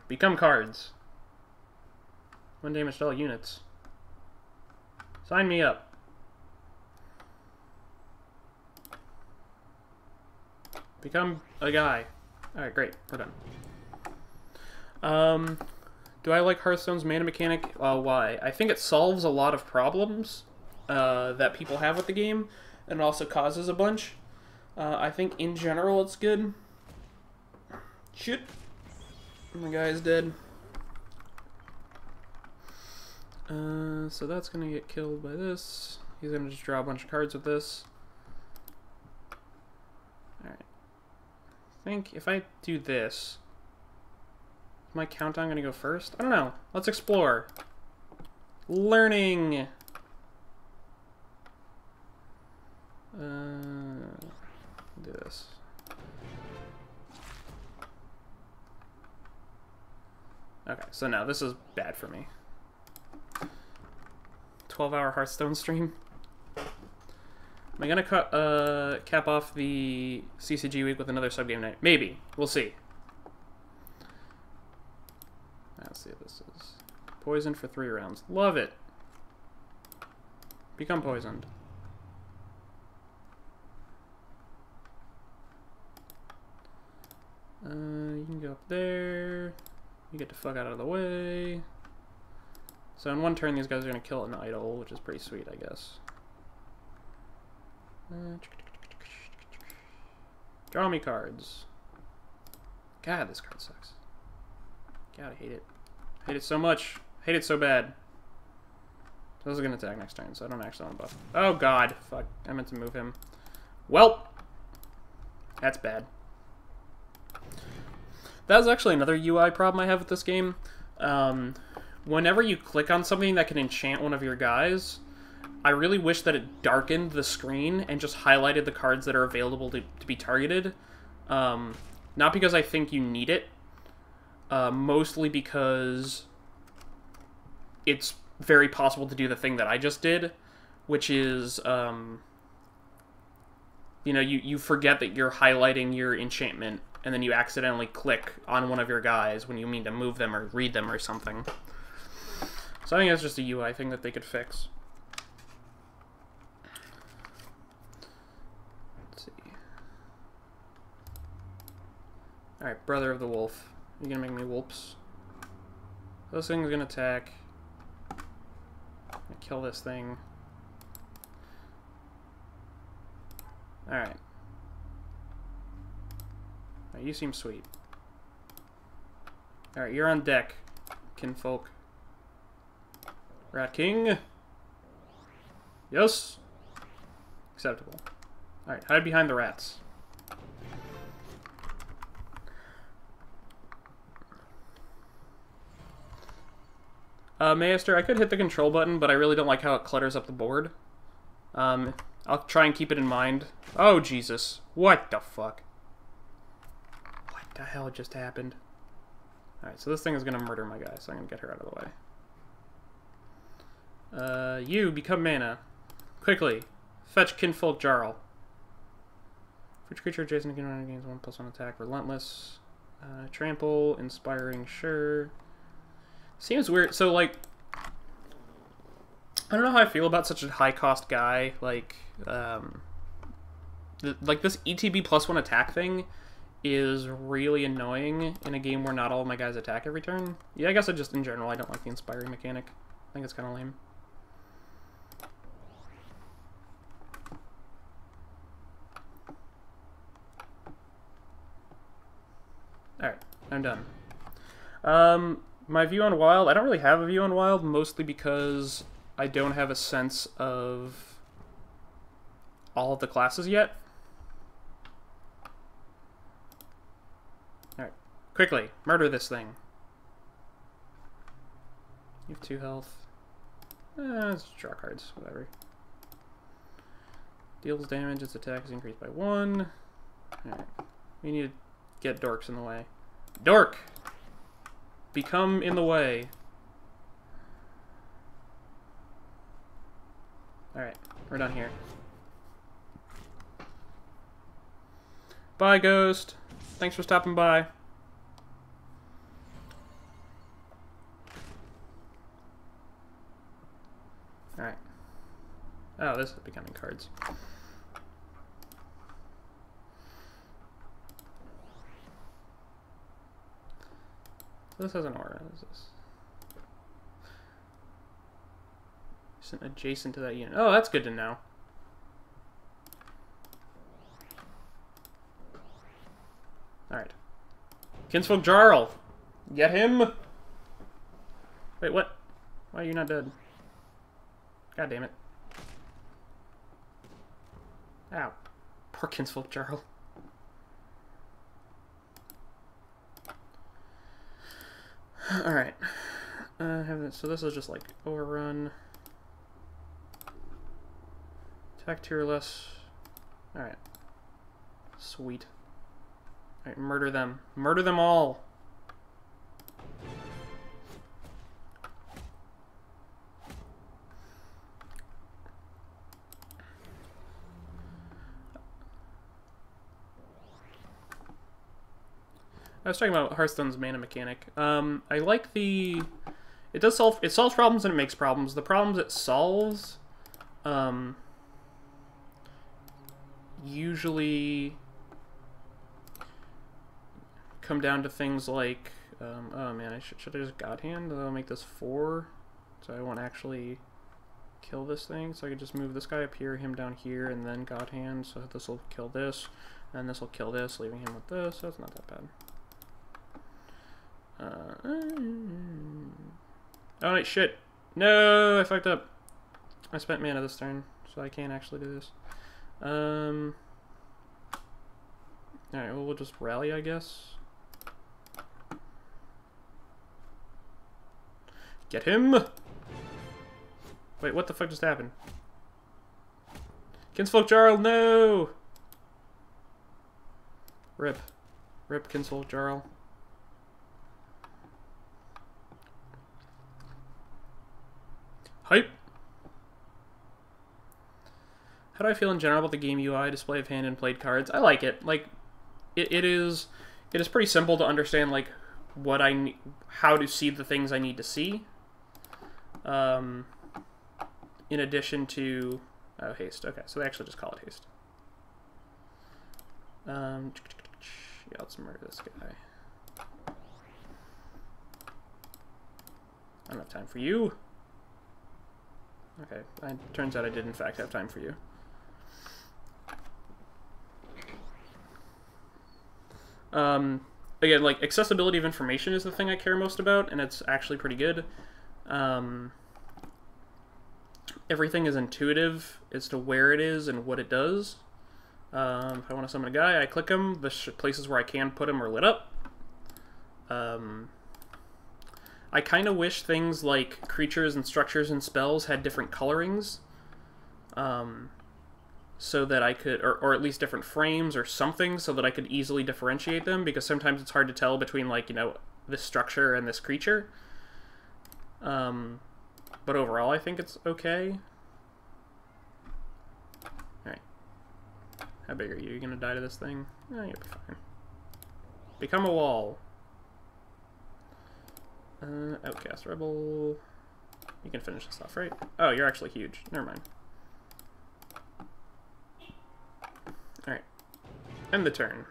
Become cards. 1 damage to all units. Sign me up. Become a guy. Alright, great. We're done. Do I like Hearthstone's mana mechanic? Why? I think it solves a lot of problems that people have with the game, and it also causes a bunch. I think in general it's good. Shit. My guy is dead. So that's gonna get killed by this. He's gonna just draw a bunch of cards with this. Alright. I think if I do this, is my countdown gonna go first? I don't know. Let's explore. Learning! Do this. Okay, so now this is bad for me. 12-hour Hearthstone stream. Am I gonna cap off the CCG week with another subgame night? Maybe. We'll see. Let's see what this is. Poison for 3 rounds. Love it. Become poisoned. You can go up there. You get the fuck out of the way. So in 1 turn, these guys are going to kill an idol, which is pretty sweet, I guess. Draw me cards. God, this card sucks. God, I hate it. I hate it so much. I hate it so bad. Those are going to attack next turn, so I don't actually want to buff. Oh, God. Fuck. I meant to move him. Well, that's bad. That was actually another UI problem I have with this game. Whenever you click on something that can enchant one of your guys, I really wish that it darkened the screen and just highlighted the cards that are available to be targeted. Not because I think you need it, mostly because it's very possible to do the thing that I just did, which is, you know, you forget that you're highlighting your enchantment, and then you accidentally click on one of your guys when you mean to move them or read them or something. So I think that's just a UI thing that they could fix. Let's see. Alright, Brother of the Wolf. You're gonna make me whoops. This thing's gonna attack. I'm gonna kill this thing. Alright. You seem sweet. Alright, you're on deck, kinfolk. Rat King. Yes. Acceptable. Alright, hide behind the rats. Maester, I could hit the control button, but I really don't like how it clutters up the board. I'll try and keep it in mind. Oh, Jesus. What the fuck? What the hell just happened? Alright, so this thing is going to murder my guy, so I'm going to get her out of the way. You become mana. Quickly. Fetch Kinfolk Jarl. For each creature adjacent to Kinfolk gains 1/1 attack. Relentless. Trample. Inspiring. Sure. Seems weird. So, like, I don't know how I feel about such a high-cost guy. Like, like this ETB +1 attack thing is really annoying in a game where not all of my guys attack every turn. Yeah, I guess I just, in general, I don't like the inspiring mechanic. I think it's kind of lame. Alright, I'm done. My view on Wild, I don't really have a view on Wild, mostly because I don't have a sense of all of the classes yet. Alright, quickly, murder this thing. You have 2 health. Let's draw cards, whatever. Deals damage, its attack is increased by 1. Alright, we need to get dorks in the way. Dork! Become in the way. Alright, we're done here. Bye, Ghost. Thanks for stopping by. Alright. Oh, this is becoming cards. This has an aura. What is this? Isn't adjacent to that unit. Oh, that's good to know. Alright. Kinsfolk Jarl! Get him! Wait, what? Why are you not dead? God damn it. Ow. Poor Kinsfolk Jarl. Alright. So this is just like overrun. Attack 2 or less. Alright. Sweet. Alright, murder them. Murder them all! I was talking about Hearthstone's mana mechanic. I like the... It solves problems and it makes problems. The problems it solves, usually come down to things like, oh man, should I just God Hand? I'll make this 4, so I won't actually kill this thing. So I could just move this guy up here, him down here, and then God Hand. So this will kill this, and this will kill this, leaving him with this. So it's not that bad. Oh wait, shit. No, I fucked up. I spent mana this turn, so I can't actually do this. Alright, well, we'll just rally, I guess. Get him! Wait, what the fuck just happened? Kinsfolk Jarl, no! Rip. Rip Kinsfolk Jarl. Hype! How do I feel in general about the game UI, display of hand and played cards? I like it. Like, it is pretty simple to understand, like, what how to see the things I need to see. In addition to... Oh, haste. Okay, so they actually just call it haste. Yeah, let's murder this guy. I don't have time for you. Okay, turns out I did in fact have time for you. Again, like, accessibility of information is the thing I care most about, and it's actually pretty good. Everything is intuitive as to where it is and what it does. If I want to summon a guy, I click him. The places where I can put him are lit up. I kind of wish things like creatures and structures and spells had different colorings, so that I could, or at least different frames or something, so that I could easily differentiate them, because sometimes it's hard to tell between, like, you know, this structure and this creature. But overall, I think it's okay. Alright. How big are you? You gonna die to this thing? Oh, you'll be fine. Become a wall. Outcast Rebel. You can finish this off, right? Oh, you're actually huge. Never mind. Alright. End the turn.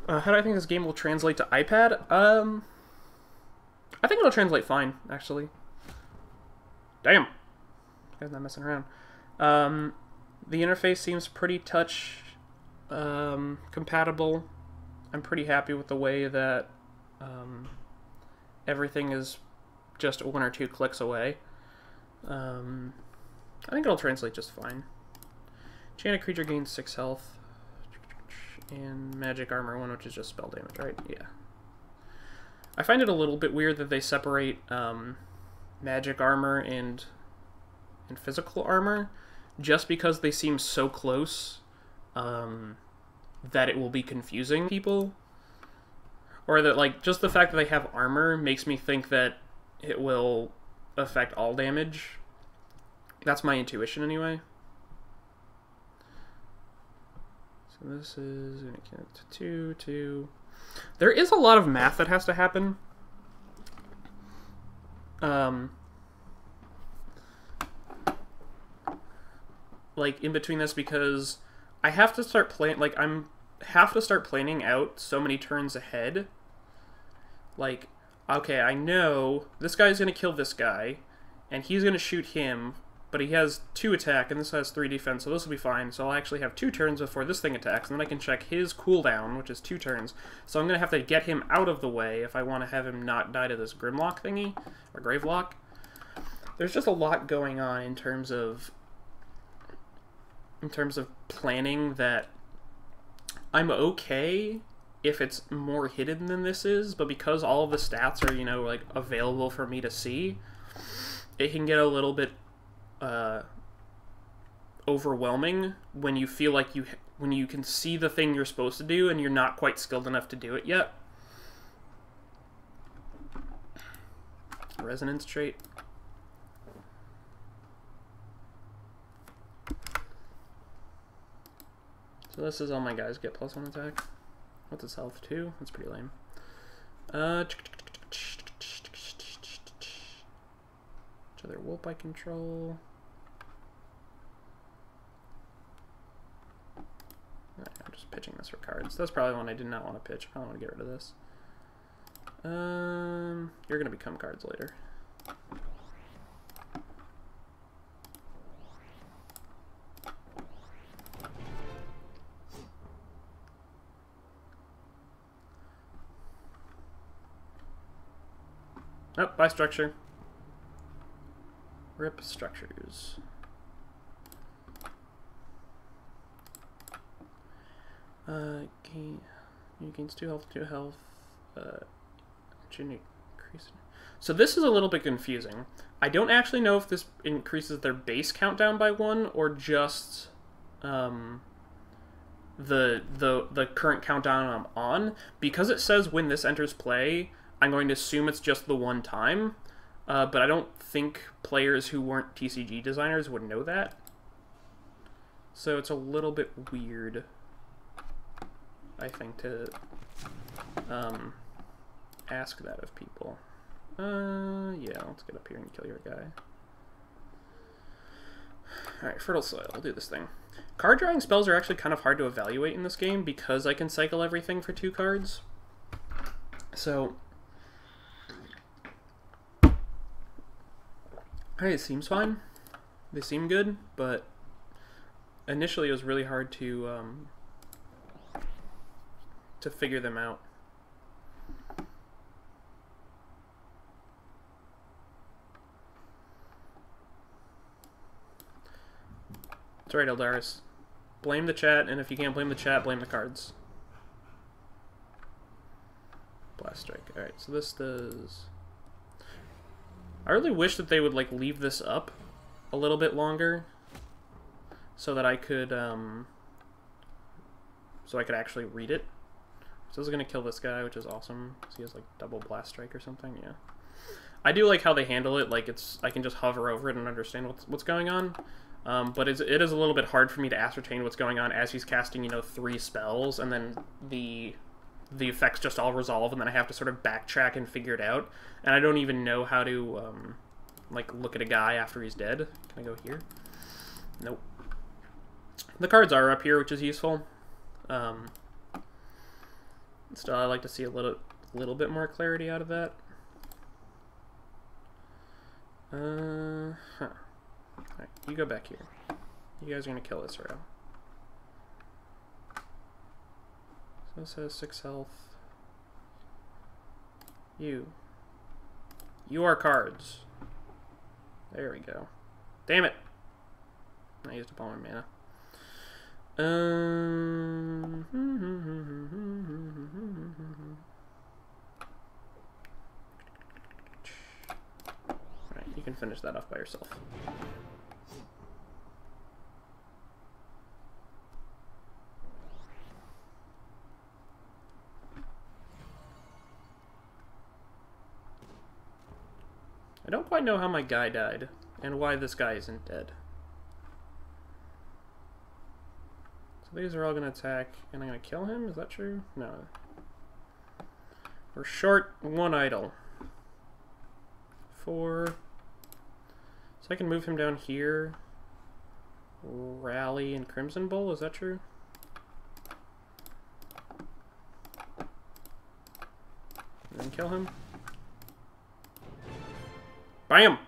How do I think this game will translate to iPad? I think it'll translate fine, actually. Damn! Guy's not messing around. The interface seems pretty touch compatible. I'm pretty happy with the way that everything is just 1 or 2 clicks away. I think it'll translate just fine. Enchanted creature gains 6 health. And magic armor 1, which is just spell damage, right? Yeah. I find it a little bit weird that they separate magic armor and physical armor, just because they seem so close that it will be confusing people. Or that, like, just the fact that they have armor makes me think that it will affect all damage. That's my intuition, anyway. So this is going to count to 2, 2. There is a lot of math that has to happen. Like, in between this, because I have to start playing, like, have to start planning out so many turns ahead. Like, okay, I know this guy's going to kill this guy, and he's going to shoot him, but he has 2 attack, and this has 3 defense, so this will be fine. So I'll actually have 2 turns before this thing attacks, and then I can check his cooldown, which is 2 turns. So I'm going to have to get him out of the way if I want to have him not die to this Grimlock thingy, or Gravelock. There's just a lot going on in terms of planning that I'm okay if it's more hidden than this is, but because all of the stats are, you know, like, available for me to see, it can get a little bit overwhelming when you feel like when you can see the thing you're supposed to do and you're not quite skilled enough to do it yet. Resonance trait. So this is all my guys get +1 attack. What's his health? 2? That's pretty lame. Which other wolf I control? Right, I'm just pitching this for cards. That's probably one I did not want to pitch. I probably want to get rid of this. You're gonna become cards later. Oh, buy structure. Rip structures. Gains 2 health, 2 health. So this is a little bit confusing. I don't actually know if this increases their base countdown by 1 or just the current countdown I'm on. Because it says when this enters play, I'm going to assume it's just the one time, but I don't think players who weren't TCG designers would know that. So it's a little bit weird, I think, to ask that of people. Yeah, let's get up here and kill your guy. Alright, Fertile Soil, I'll do this thing. Card drawing spells are actually kind of hard to evaluate in this game because I can cycle everything for 2 cards. So alright, it seems fine. They seem good, but initially it was really hard to figure them out. It's alright, Eldaris. Blame the chat, and if you can't blame the chat, blame the cards. Blast Strike. Alright, so this does... I really wish that they would, like, leave this up a little bit longer so that I could actually read it. So this is going to kill this guy, which is awesome. So he has, like, double Blast Strike or something, yeah. I do like how they handle it, like, I can just hover over it and understand what's going on. But it is a little bit hard for me to ascertain what's going on as he's casting, you know, 3 spells, and then the effects just all resolve, and then I have to sort of backtrack and figure it out. And I don't even know how to, like, look at a guy after he's dead. Can I go here? Nope. The cards are up here, which is useful. Still, I like to see a little bit more clarity out of that. Alright, you go back here. You guys are gonna kill this row. This has 6 health. You are cards. There we go. Damn it! I used up all my mana. Alright, you can finish that off by yourself. I don't quite know how my guy died, and why this guy isn't dead. So these are all going to attack, and I'm going to kill him? Is that true? No. We're short 1 idol. 4. So I can move him down here. Rally and Crimson Bull, is that true? And then kill him. Bam!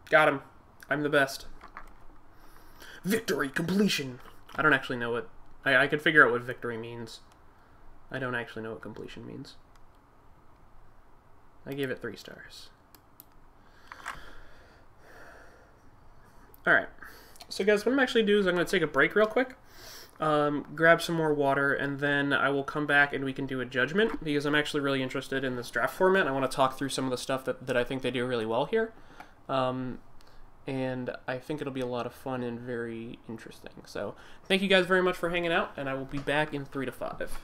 Got him. I'm the best. Victory! Completion! I don't actually know what... I could figure out what victory means. I don't actually know what completion means. I gave it 3 stars. Alright. So guys, what I'm actually doing is I'm going to take a break real quick. Grab some more water, and then I will come back and we can do a judgment, because I'm actually really interested in this draft format. I want to talk through some of the stuff that I think they do really well here. And I think it'll be a lot of fun and very interesting. So thank you guys very much for hanging out, and I will be back in 3 to 5.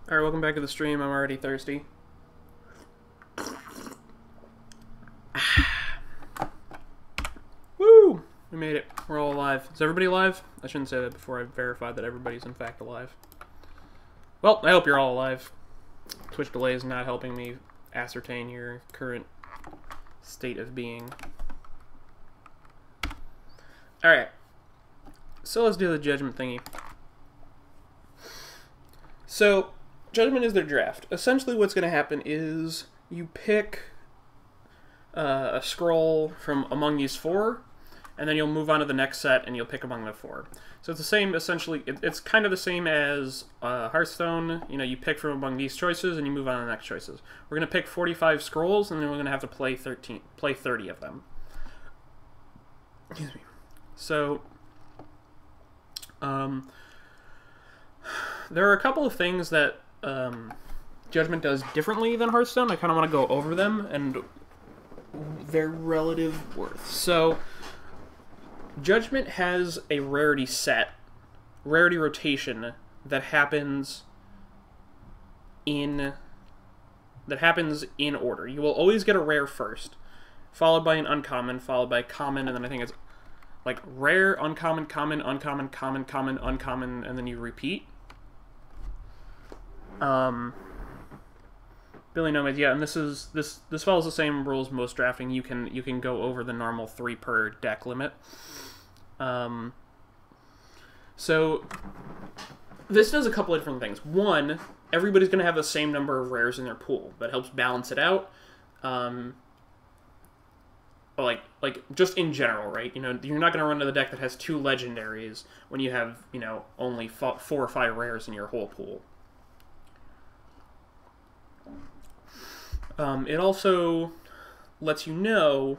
Alright, welcome back to the stream. I'm already thirsty. Woo! We made it. We're all alive. Is everybody alive? I shouldn't say that before I verify that everybody's in fact alive. Well, I hope you're all alive. Twitch delay is not helping me ascertain your current state of being. Alright. So let's do the judgment thingy. So, judgment is their draft. Essentially what's going to happen is you pick a scroll from among these four, and then you'll move on to the next set and you'll pick among the four. So it's the same, essentially, it's kind of the same as Hearthstone. You know, you pick from among these choices and you move on to the next choices. We're going to pick 45 scrolls, and then we're going to have to play 30 of them. Excuse me. So, there are a couple of things that Judgment does differently than Hearthstone. I kind of want to go over them and their relative worth. So, Judgment has a rarity rotation that happens in order. You will always get a rare first, followed by an uncommon, followed by common, and then I think it's like rare, uncommon, common, uncommon, common, common, uncommon, and then you repeat. Billy Nomads, yeah, and this follows the same rules most drafting. You can go over the normal 3 per deck limit. So this does a couple of different things. One, everybody's going to have the same number of rares in their pool. That helps balance it out. Like just in general, right? You know, you're not going to run to the deck that has 2 legendaries when you have, you know, only 4 or 5 rares in your whole pool. It also lets you know,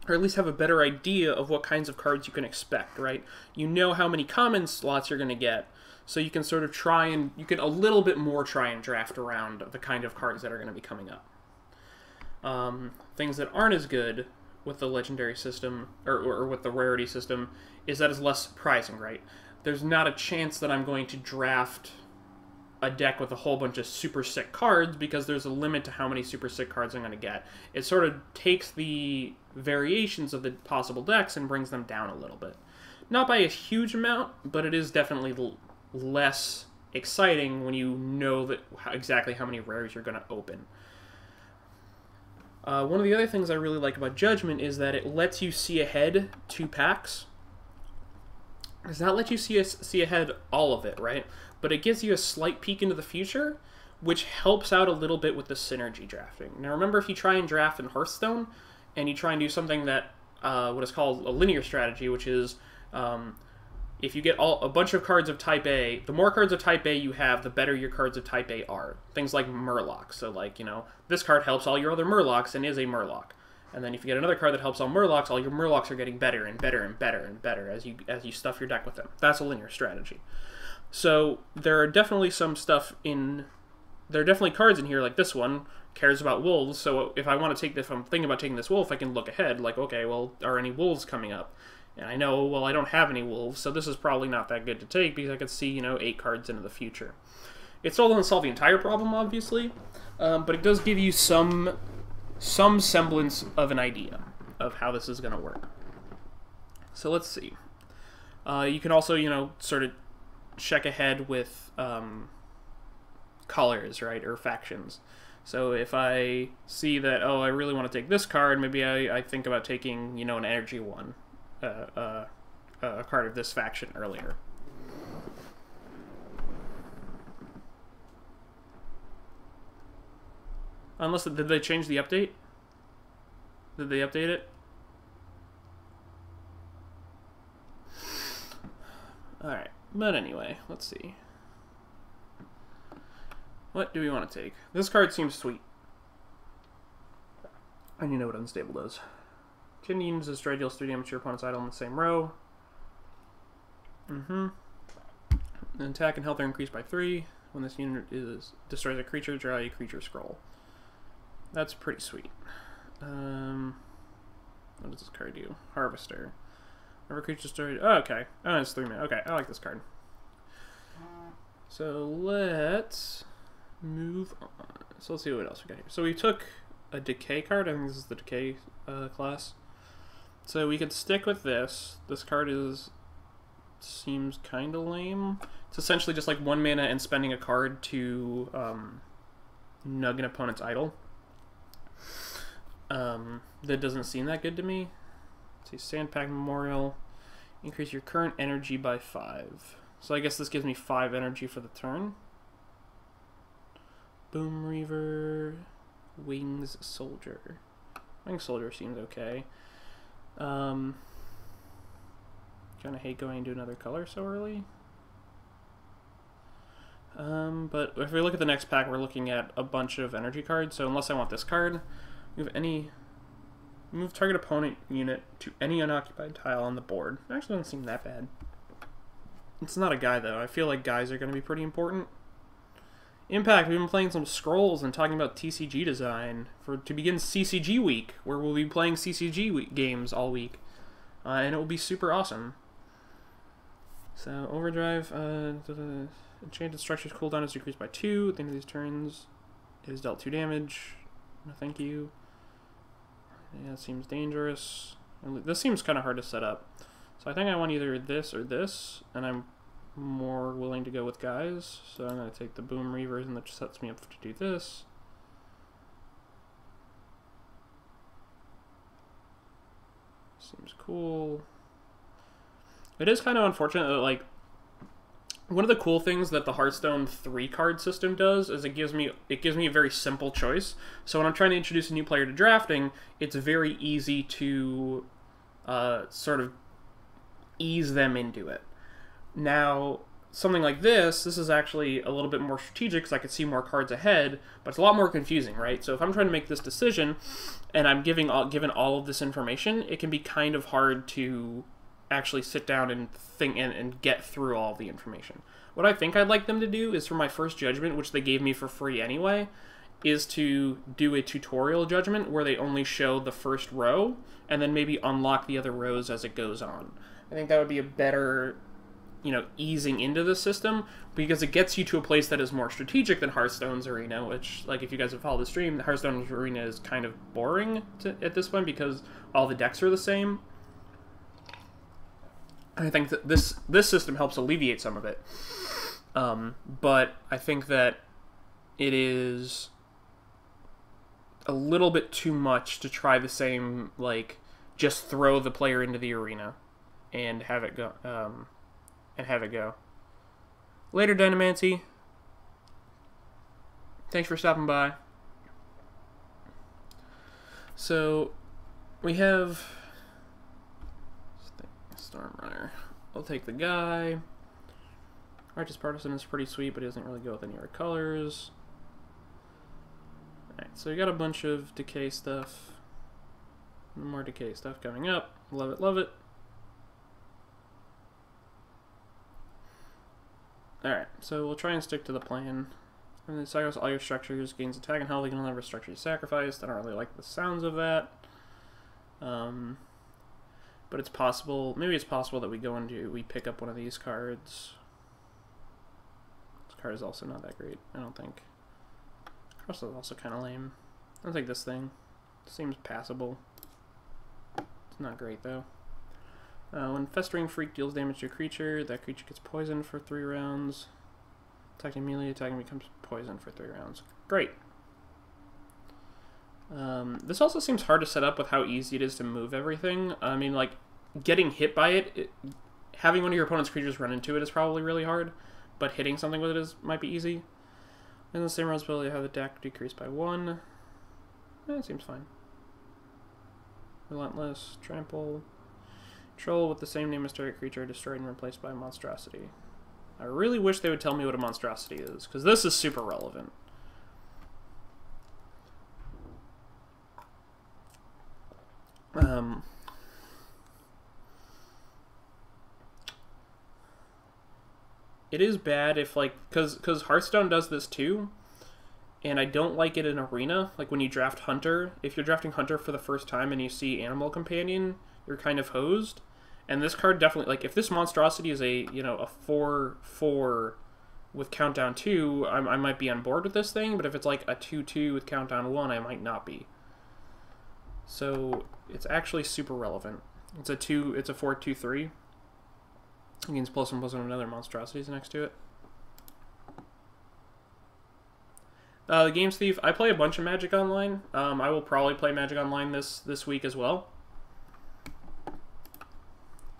or at least have a better idea of what kinds of cards you can expect, right? You know how many common slots you're going to get, so you can sort of you can a little bit more try and draft around the kind of cards that are going to be coming up. Things that aren't as good with the legendary system, or with the rarity system, is that it's less surprising, right? There's not a chance that I'm going to draft a deck with a whole bunch of super sick cards, because there's a limit to how many super sick cards I'm going to get. It sort of takes the variations of the possible decks and brings them down a little bit. Not by a huge amount, but it is definitely less exciting when you know that exactly how many rares you're going to open. One of the other things I really like about Judgment is that it lets you see ahead 2 packs. It does not let you see ahead all of it, right? But it gives you a slight peek into the future, which helps out a little bit with the synergy drafting. Now remember, if you try and draft in Hearthstone, and you try and do something that, what is called a linear strategy, which is, if you get a bunch of cards of Type A, the more cards of Type A you have, the better your cards of Type A are. Things like Murlocs. So like, you know, this card helps all your other Murlocs and is a Murloc. And then if you get another card that helps all Murlocs, all your Murlocs are getting better and better and better and better as you stuff your deck with them. That's a linear strategy. So there are definitely there are definitely cards in here, like this one cares about wolves. So if I want to take this, if I'm thinking about taking this wolf, I can look ahead, like, okay, well, are any wolves coming up? And I know, well, I don't have any wolves, so this is probably not that good to take, because I could see, you know, 8 cards into the future. It still doesn't solve the entire problem, obviously, but it does give you some semblance of an idea of how this is going to work. So let's see. You can also, you know, sort of check ahead with colors, right, or factions. So if I see that, oh, I really want to take this card, maybe I think about taking, you know, an energy one, a card of this faction earlier. Unless, did they change the update? Did they update it? Alright, but anyway, let's see. What do we want to take? This card seems sweet. And you know what Unstable does. Can use this straight deals 3 damage to your opponent's idol in the same row. And attack and health are increased by 3. When this unit destroys a creature, draw a creature scroll. That's pretty sweet. What does this card do? Harvester. Whenever creature destroyed. Oh, okay. Oh, it's 3 mana. Okay, I like this card. So let's move on. So let's see what else we got here. So we took a decay card. I think this is the decay class. So we could stick with this. This card seems kind of lame. It's essentially just like 1 mana and spending a card to nug an opponent's idol. That doesn't seem that good to me. Let's see, Sandpack Memorial. Increase your current energy by 5. So I guess this gives me 5 energy for the turn. Boom Reaver. Wings Soldier. Wings Soldier seems okay. Kind of hate going into another color so early. But if we look at the next pack, we're looking at a bunch of energy cards. So unless I want this card, move target opponent unit to any unoccupied tile on the board. It actually doesn't seem that bad. It's not a guy though. I feel like guys are going to be pretty important. Impact, we've been playing some scrolls and talking about TCG design to begin CCG week, where we'll be playing CCG games all week. And it will be super awesome. So, Overdrive, enchanted structure's cooldown is decreased by 2. At the end of these turns, it is dealt 2 damage. No, thank you. Yeah, it seems dangerous. This seems kind of hard to set up. So I think I want either this or this, and I'm more willing to go with guys. So I'm going to take the Boom Reavers, and that sets me up to do this. Seems cool. It is kind of unfortunate that, like, one of the cool things that the Hearthstone 3-card system does is it gives me a very simple choice. So when I'm trying to introduce a new player to drafting, it's very easy to sort of ease them into it. Now, something like this is actually a little bit more strategic because I could see more cards ahead, but it's a lot more confusing, right? So if I'm trying to make this decision and I'm given all of this information, it can be kind of hard to actually sit down and think and get through all of the information. What I think I'd like them to do is for my first judgment, which they gave me for free anyway, is to do a tutorial judgment where they only show the first row and then maybe unlock the other rows as it goes on. I think that would be a better, easing into the system, because it gets you to a place that is more strategic than Hearthstone's Arena, which, like, if you guys have followed the stream, the Hearthstone's Arena is kind of boring at this point because all the decks are the same. I think that this system helps alleviate some of it. But I think that it is a little bit too much to try the same, like, just throw the player into the arena and have it go. Later, Dynamancy. Thanks for stopping by. So, we have Stormrunner. I'll take the guy. Righteous Partisan is pretty sweet, but he doesn't really go with any of our colors. Alright, so we got a bunch of decay stuff. More decay stuff coming up. Love it, love it. Alright, so we'll try and stick to the plan. And then sacrifice all your structures, gains attack and health, you can only have a structure you sacrificed. I don't really like the sounds of that. But it's possible, maybe it's possible that we pick up one of these cards. This card is also not that great, I don't think. Cross is also kind of lame. I'll take this thing. Seems passable. It's not great though. When Festering Freak deals damage to a creature, that creature gets poisoned for 3 rounds. Attacking melee, attacking becomes poisoned for 3 rounds. Great. This also seems hard to set up with how easy it is to move everything. I mean, like, getting hit by it, having one of your opponent's creatures run into it is probably really hard, but hitting something with it might be easy. And the same responsibility to have the deck decreased by 1. It seems fine. Relentless, Trample. Troll with the same name as target creature destroyed and replaced by a monstrosity. I really wish they would tell me what a monstrosity is, because this is super relevant. It is bad if, like, because Hearthstone does this too, and I don't like it in Arena. Like, when you draft Hunter, if you're drafting Hunter for the first time and you see Animal Companion, you're kind of hosed. And this card definitely, like, if this monstrosity is a 4/4 with Countdown 2, I might be on board with this thing, but if it's like a 2-2 with Countdown 1, I might not be. So it's actually super relevant. It's a 4-2-3. It means +1/+1 another monstrosities next to it. The Games Thief, I play a bunch of Magic Online. I will probably play Magic Online this week as well.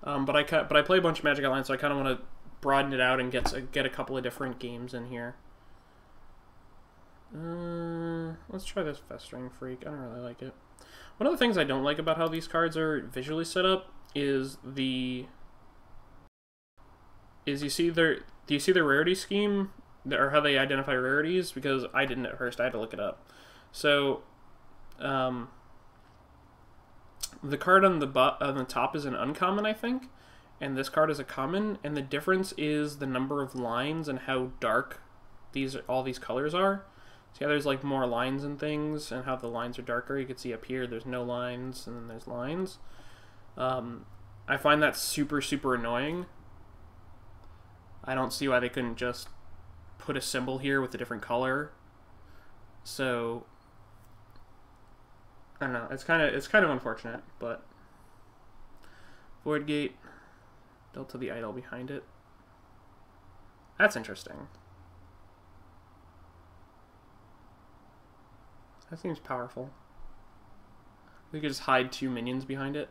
But I play a bunch of Magic Online, so I kind of want to broaden it out and get a couple of different games in here. Let's try this Festering Freak. I don't really like it. One of the things I don't like about how these cards are visually set up is do you see their rarity scheme, or how they identify rarities? Because I didn't at first. I had to look it up. So, the card on the top is an uncommon, I think, and this card is a common, and the difference is the number of lines and how dark all these colors are. See how there's like more lines and things, and how the lines are darker? You can see up here there's no lines, and then there's lines. I find that super, super annoying. I don't see why they couldn't just put a symbol here with a different color. So I don't know. It's kind of unfortunate, but Void Gate, Delta the idol behind it. That's interesting. That seems powerful. We could just hide 2 minions behind it.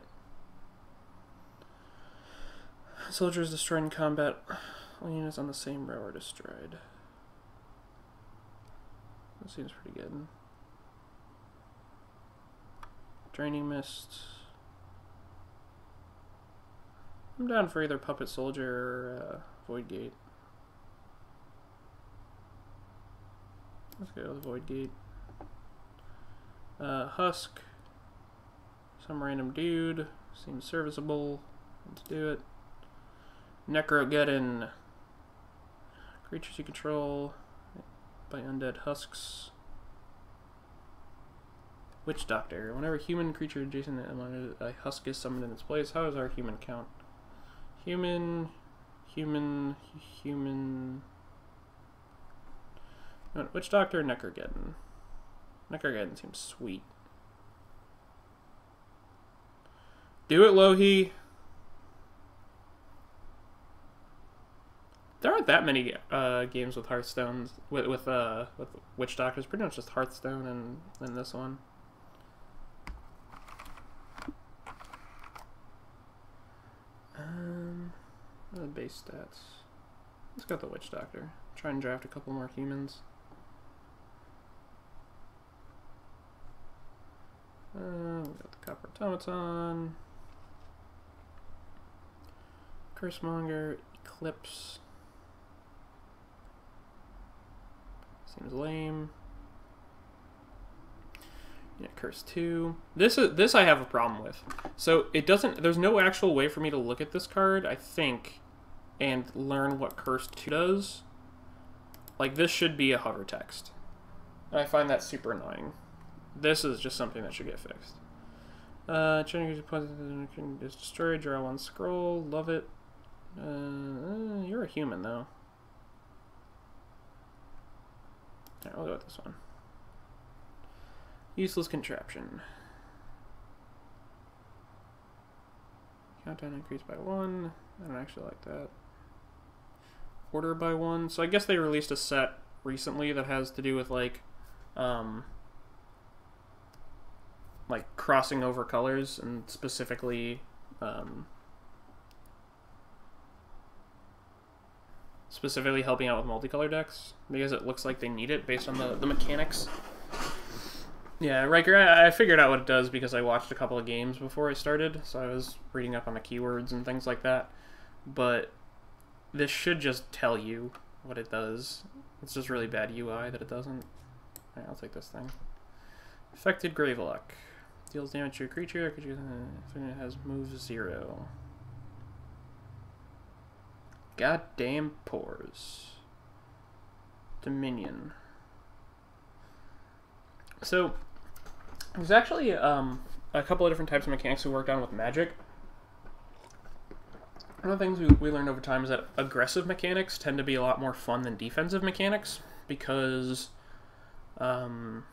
Soldiers destroyed in combat. All units on the same row are destroyed. That seems pretty good. Draining Mist. I'm down for either Puppet Soldier or Void Gate. Let's go with Void Gate. Husk. Some random dude. Seems serviceable. Let's do it. Necrogeddon. Creatures you control by undead husks. Witch Doctor. Whenever human creature adjacent to a husk is summoned in its place, how does our human count? Human. Witch Doctor, Necrogeddon. Necrogeddon seems sweet. Do it, Lohi. There aren't that many games with Hearthstones with Witch Doctors. Pretty much just Hearthstone and this one. What are the base stats? Let's go with the Witch Doctor. Try and draft a couple more humans. We got the Copper Automaton, Cursemonger, Eclipse. Seems lame. Yeah, Curse 2. This I have a problem with. So it doesn't. There's no actual way for me to look at this card, I think, and learn what Curse 2 does. Like, this should be a hover text. And I find that super annoying. This is just something that should get fixed. Is destroyed. Draw 1 scroll. Love it. You're a human though. Alright, we'll go with this one. Useless contraption. Countdown increased by 1. I don't actually like that. Order by 1. So I guess they released a set recently that has to do with like crossing over colors, and specifically helping out with multicolor decks, because it looks like they need it based on the mechanics. Yeah, Riker, I figured out what it does because I watched a couple of games before I started, so I was reading up on the keywords and things like that. But this should just tell you what it does. It's just really bad UI that it doesn't. Alright, I'll take this thing. Affected Gravelock. Deals damage to a creature. Creature has move 0. Goddamn pores. Dominion. So, there's actually a couple of different types of mechanics we worked on with Magic. One of the things we learned over time is that aggressive mechanics tend to be a lot more fun than defensive mechanics, because then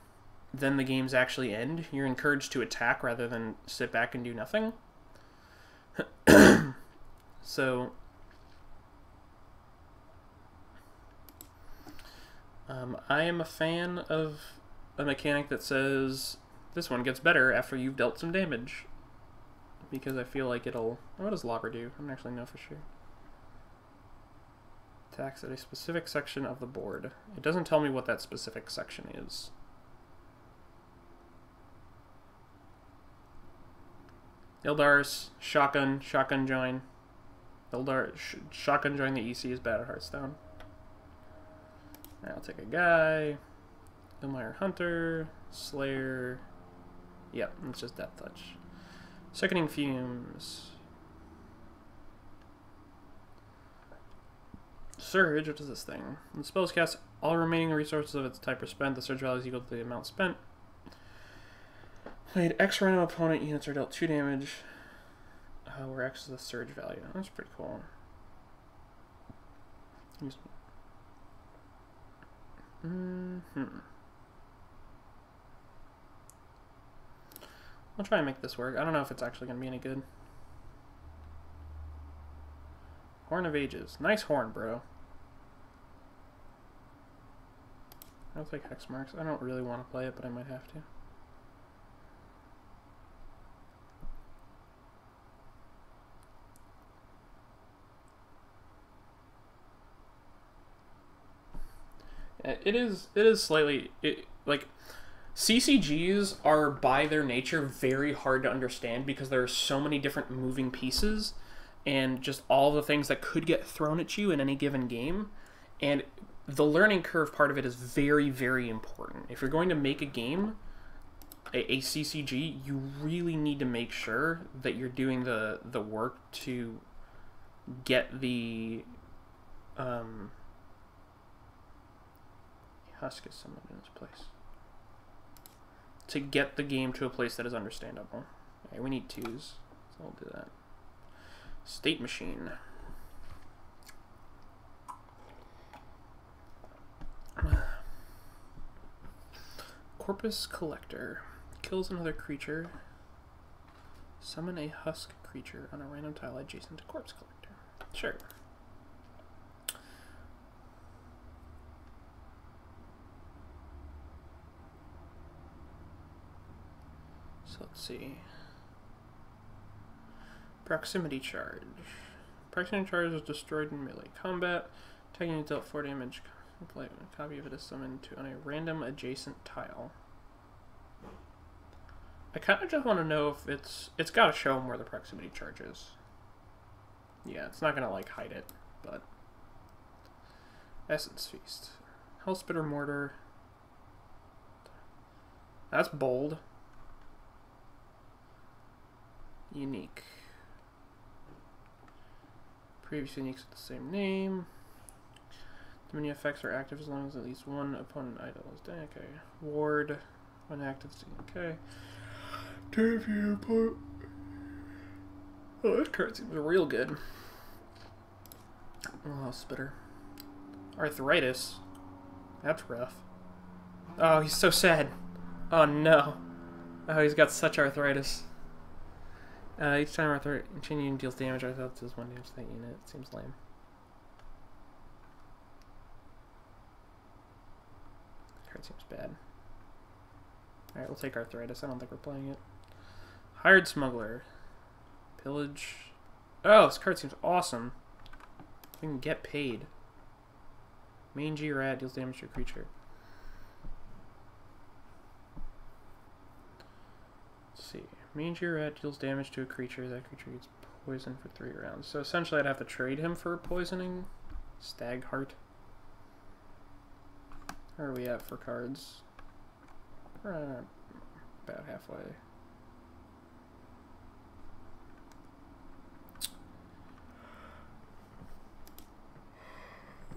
the games actually end. You're encouraged to attack rather than sit back and do nothing. So I am a fan of a mechanic that says this one gets better after you've dealt some damage, because I feel like it'll... What does Lobber do? I don't actually know for sure. Attacks at a specific section of the board. It doesn't tell me what that specific section is. Ildar's shotgun join. Ildar shotgun join the EC is bad at Hearthstone. Alright, I'll take a guy. Ilmire Hunter. Slayer. Yep, it's just Death Touch. Sickening Fumes. Surge, what is this thing? When the spell is cast, all remaining resources of its type are spent. The surge value is equal to the amount spent. Played X random opponent units are dealt 2 damage, where X is the surge value. That's pretty cool. I'll try and make this work. I don't know if it's actually going to be any good. Horn of Ages. Nice horn, bro. I'll take Hex Marks. I don't really want to play it, but I might have to. It is slightly... like, CCGs are, by their nature, very hard to understand because there are so many different moving pieces and just all the things that could get thrown at you in any given game. And the learning curve part of it is very, very important. If you're going to make a game, a CCG, you really need to make sure that you're doing the work to get the... Husk is summoned in its place. To get the game to a place that is understandable. Okay, we need 2s, so we'll do that. State Machine. Corpus Collector. Kills another creature. Summon a Husk creature on a random tile adjacent to Corpse Collector. Sure. So let's see. Proximity Charge. Proximity Charge is destroyed in melee combat. Taking it dealt 4 damage. Play a copy of it is summoned on a random adjacent tile. I kind of just want to know if it's got to show them where the proximity charge is. Yeah, it's not gonna like hide it, but Essence Feast, Hellspitter Mortar. That's bold. Unique. Previous uniques with the same name. Dominion effects are active as long as at least one opponent idol is dead. Okay. Ward. When active. Okay. Oh, this card seems real good. Oh, Spitter. Arthritis. That's rough. Oh, he's so sad. Oh, no. Oh, he's got such arthritis. Each time arthritis unit deals damage, arthritis does 1 damage to that unit. Seems lame. This card seems bad. Alright, we'll take arthritis. I don't think we're playing it. Hired Smuggler. Pillage. Oh, this card seems awesome. We can get paid. Mangy Rat deals damage to a creature. Let's see. Mangy Rat deals damage to a creature. That creature gets poisoned for 3 rounds. So essentially I'd have to trade him for poisoning. Stag Heart. Where are we at for cards? We're about halfway.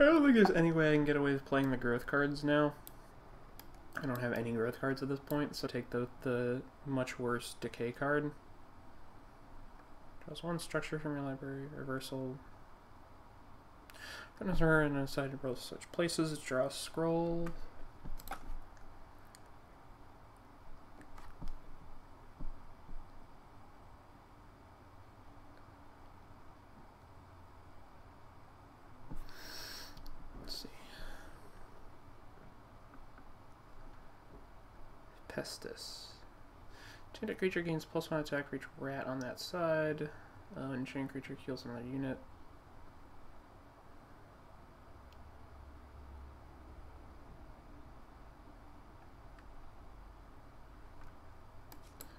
I don't think there's any way I can get away with playing the growth cards now. I don't have any growth cards at this point, so take the much worse decay card. Draws one structure from your library. Reversal. Put her and aside to both such places. Draw a scroll. Pestis. Enchanted creature gains +1 attack for each rat on that side. Enchanted creature heals another unit.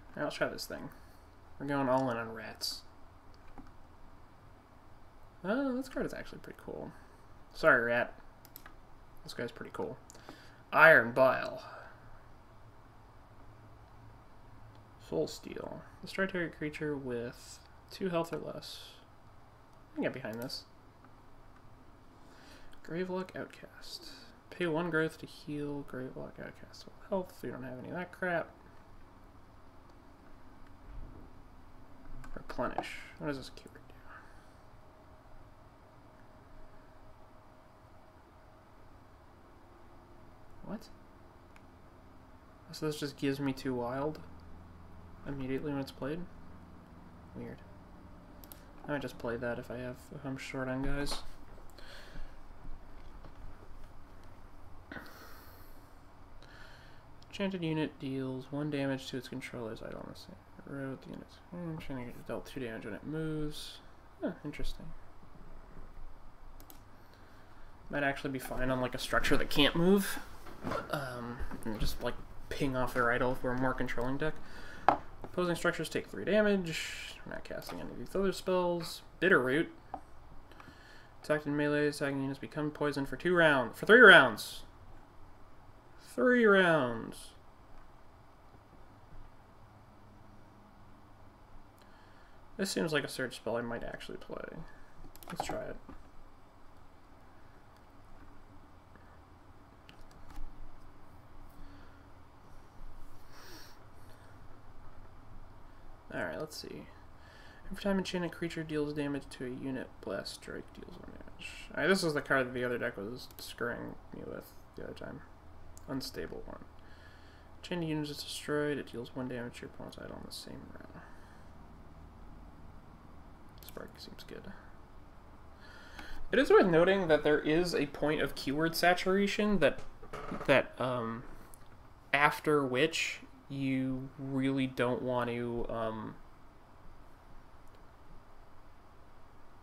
Alright, let's try this thing. We're going all in on rats. Oh, this card is actually pretty cool. Sorry, rat. This guy's pretty cool. Iron Bile. Soul Steel. Destroy target creature with 2 health or less. I can get behind this. Gravelock Outcast. Pay 1 growth to heal Gravelock Outcast with health. We don't have any of that crap. Replenish. What does this keyword do? What? So this just gives me 2 wild immediately when it's played? Weird. I might just play that if I'm short on guys. Enchanted unit deals 1 damage to its controller's idol on the same row. The unit's enchanted unit dealt 2 damage when it moves. Huh, interesting. Might actually be fine on like a structure that can't move. And just like ping off their idol if we're a more controlling deck. Opposing structures take 3 damage. We're not casting any of these other spells. Bitterroot. Attacked in melee, attacking units become poisoned for 2 rounds. For 3 rounds! 3 rounds! This seems like a search spell I might actually play. Let's try it. Alright, let's see. Every time enchanted creature deals damage to a unit, Blast Strike deals 1 damage. Alright, this is the card that the other deck was screwing me with the other time. Unstable 1. Enchanted unit is destroyed, it deals 1 damage to your opponent's idol on the same row. Spark seems good. It is worth noting that there is a point of keyword saturation that after which you really don't want to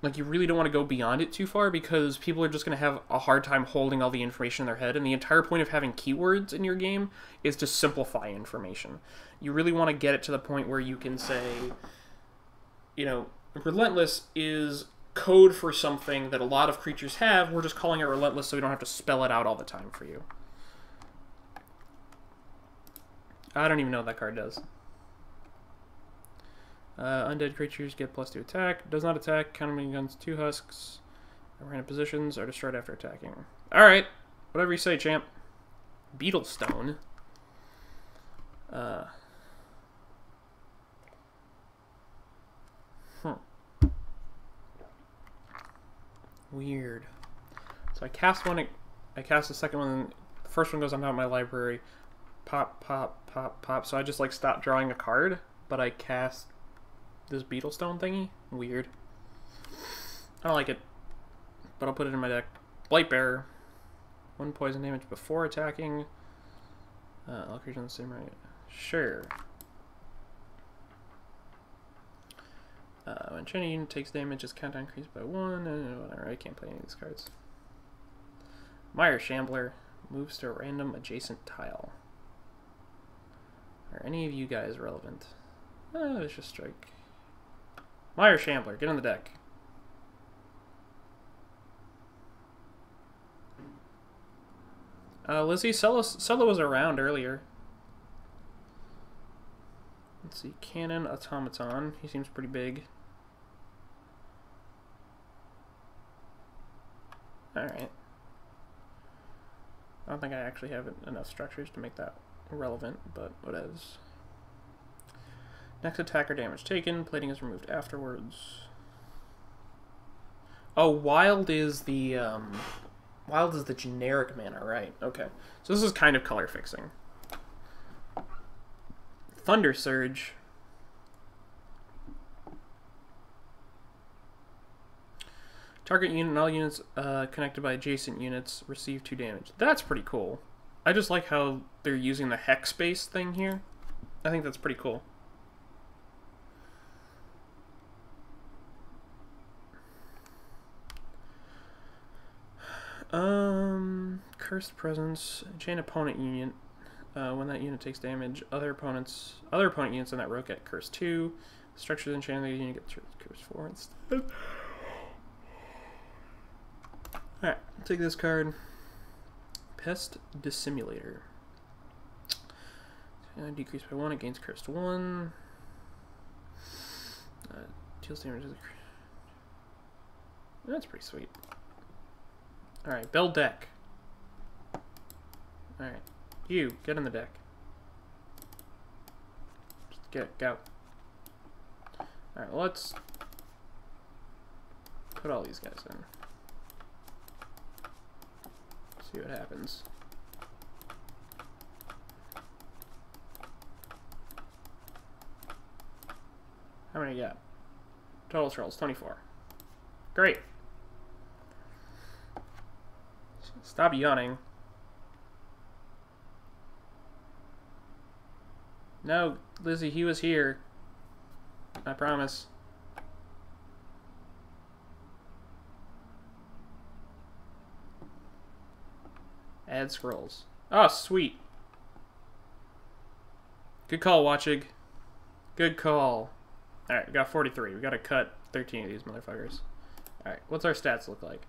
like you really don't want to go beyond it too far, because people are just going to have a hard time holding all the information in their head, and the entire point of having keywords in your game is to simplify information. You really want to get it to the point where you can say, you know, Relentless is code for something that a lot of creatures have. We're just calling it Relentless so we don't have to spell it out all the time for you. I don't even know what that card does. Undead creatures get +2 attack. Does not attack. Countermeasure guns 2 husks. Random positions are destroyed after attacking. Alright. Whatever you say, champ. Beetlestone. Weird. So I cast one, I cast the second one, the first one goes on out of my library. Pop, pop, pop, pop. So I just like stopped drawing a card, but I cast this Beetlestone thingy. Weird. I don't like it, but I'll put it in my deck. Blightbearer. 1 poison damage before attacking. All creatures on the same right. Sure. When enchanted unit takes damage, its countdown increased by 1. Whatever, I can't play any of these cards. Mire Shambler moves to a random adjacent tile. Are any of you guys relevant? It's just strike. Mire Shambler, get on the deck. Lizzie, Sella was around earlier. Let's see, Cannon Automaton. He seems pretty big. Alright. I don't think I actually have enough structures to make that relevant, but whatevs. Next attack or damage taken. Plating is removed afterwards. Oh, wild is the generic mana, right? Okay. So this is kind of color fixing. Thunder Surge. Target unit and all units connected by adjacent units receive 2 damage. That's pretty cool. I just like how they're using the hex-based thing here. I think that's pretty cool. Cursed Presence. Chain opponent unit. When that unit takes damage, other opponent units in that row get Curse 2. Structures enchanted, the unit gets Curse 4 instead. Alright, take this card. Pest Dissimulator. Decreased by 1, it gains Cursed 1. Deals damage to the... That's pretty sweet. Alright, build deck. Alright. You, get in the deck. Just go. Alright, let's put all these guys in. See what happens. How many you got? Total trolls, 24. Great. Stop yawning. No, Lizzie, he was here. I promise. Add scrolls. Oh, sweet. Good call, Watchig. Good call. Alright, we got 43. We gotta cut 13 of these motherfuckers. Alright, what's our stats look like?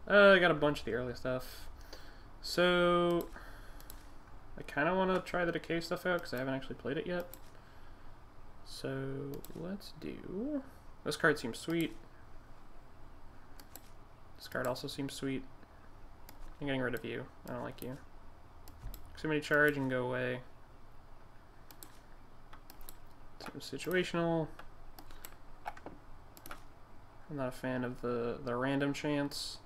I got a bunch of the early stuff. So... I kind of want to try the decay stuff out because I haven't actually played it yet. So let's do... This card seems sweet. This card also seems sweet. I'm getting rid of you. I don't like you. Proximity charge and go away. Seems situational. I'm not a fan of the random chance.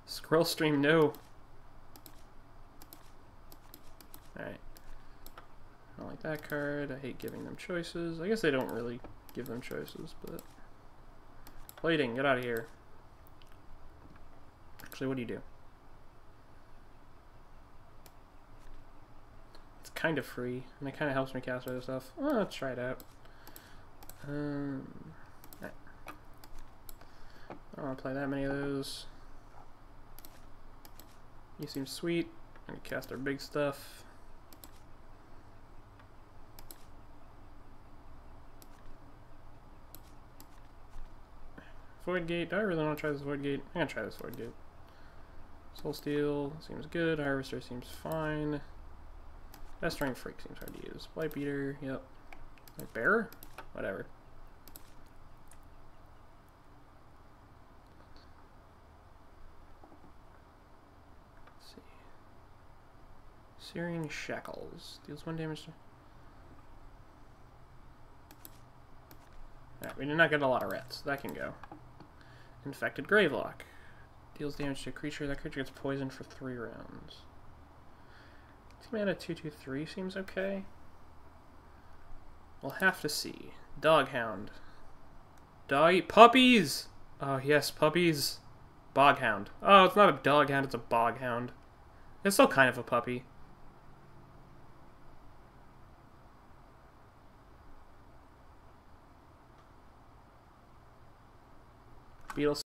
Scroll stream, no. Alright. I don't like that card. I hate giving them choices. I guess they don't really give them choices, but... Plating, get out of here. Actually, what do you do? It's kind of free, and it kind of helps me cast other stuff. Oh, let's try it out. Right. I don't want to play that many of those. You seem sweet. I'm gonna cast our big stuff. Void Gate. Do I really want to try this Void Gate? I'm gonna try this Void Gate. Soul Steel seems good. Harvester seems fine. Pestering Freak seems hard to use. Blight Beater. Yep. Like Bearer? Whatever. Searing Shackles. Deals 1 damage to... Alright, we did not get a lot of rats. That can go. Infected Gravelock. Deals damage to a creature. That creature gets poisoned for 3 rounds. 2 mana 2/2/3 seems okay. We'll have to see. Doghound. Puppies! Oh, yes, puppies. Boghound. Oh, it's not a doghound, it's a boghound. It's still kind of a puppy. Beetle.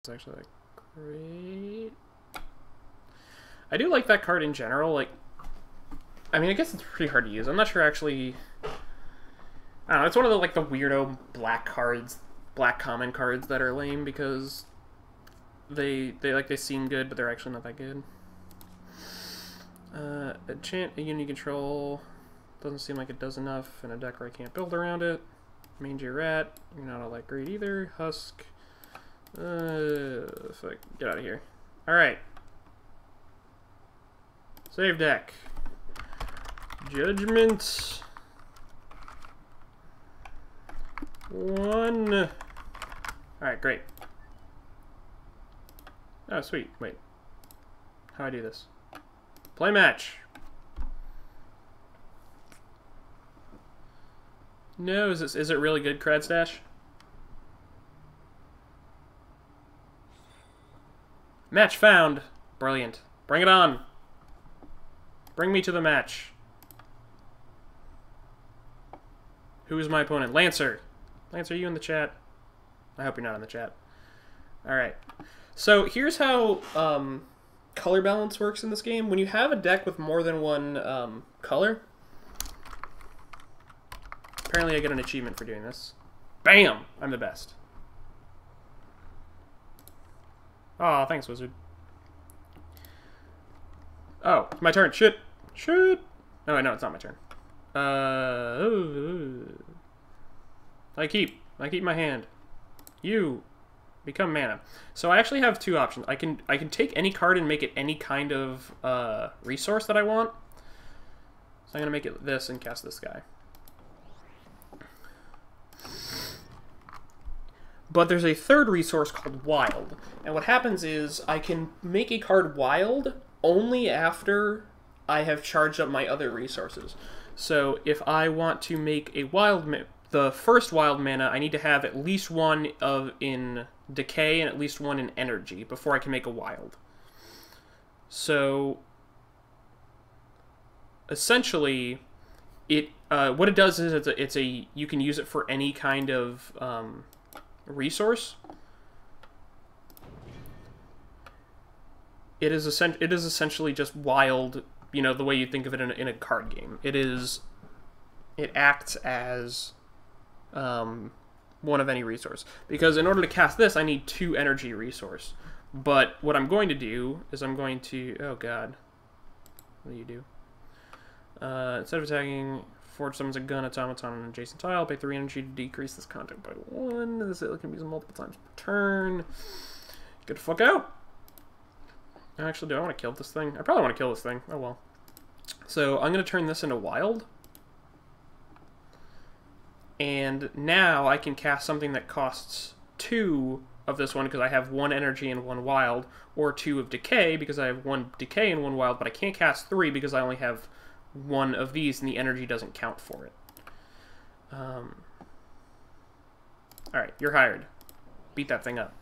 It's actually like great. I do like that card in general. Like, I mean, I guess it's pretty hard to use. I'm not sure actually. I don't know. It's one of the like the weirdo black cards, black common cards that are lame because they seem good, but they're actually not that good. Enchant a unity control. Doesn't seem like it does enough in a deck where I can't build around it. Mangy rat. You're not all that great either. Husk. Fuck. Get out of here. Alright. Save deck. Judgment. 1. Alright, great. Oh, sweet. Wait. How do I do this? Play match. No, is it really good, Crad Stash? Match found. Brilliant. Bring it on. Bring me to the match. Who is my opponent? Lancer. Lancer, are you in the chat? I hope you're not in the chat. Alright. So here's how color balance works in this game. When you have a deck with more than one color... Apparently I get an achievement for doing this. Bam! I'm the best. Aw, thanks, wizard. Oh, it's my turn. Shit. Shit. Oh, wait, no, it's not my turn. I keep my hand. You become mana. So I actually have two options. I can take any card and make it any kind of resource that I want. So I'm gonna make it this and cast this guy. But there's a third resource called Wild. And what happens is I can make a card Wild only after I have charged up my other resources. So if I want to make a Wild, the first Wild mana, I need to have at least one in Decay and at least one in Energy before I can make a Wild. So essentially, what it does is you can use it for any kind of resource. It is essentially just Wild, you know, the way you think of it in a card game. It acts as one of any resource, because in order to cast this I need 2 energy resource. But what I'm going to do is I'm going to, oh god, what do you do? Instead of attacking, forge summons a gun automaton on an adjacent tile, pay 3 energy to decrease this content by 1. This can be used multiple times per turn. Get the fuck out! Actually, do I want to kill this thing? I probably want to kill this thing. Oh well. So I'm going to turn this into Wild. And now I can cast something that costs 2 of this one because I have 1 energy and 1 Wild, or 2 of Decay because I have 1 Decay and 1 Wild, but I can't cast 3 because I only have 1 of these and the energy doesn't count for it. Alright, you're hired. Beat that thing up.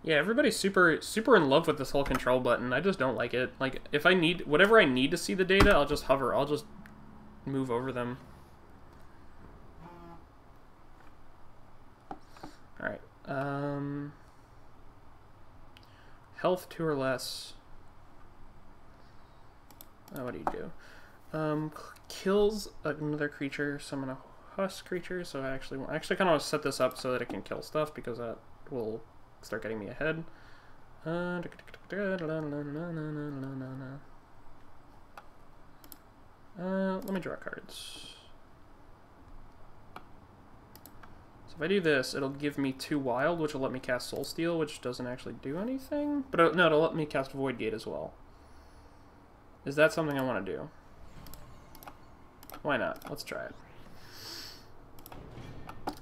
Yeah, everybody's super in love with this whole control button. I just don't like it. Like, if I need, whatever I need to see the data, I'll just hover. I'll just move over them. Alright. Health 2 or less. Oh, what do you do? Kills another creature, summon a husk creature, so I actually kind of want to set this up so that it can kill stuff, because that will start getting me ahead. Let me draw cards. So if I do this, it'll give me 2 Wild, which will let me cast Soul Steal, which doesn't actually do anything. But no, it'll let me cast Void Gate as well. Is that something I want to do? Why not? Let's try it.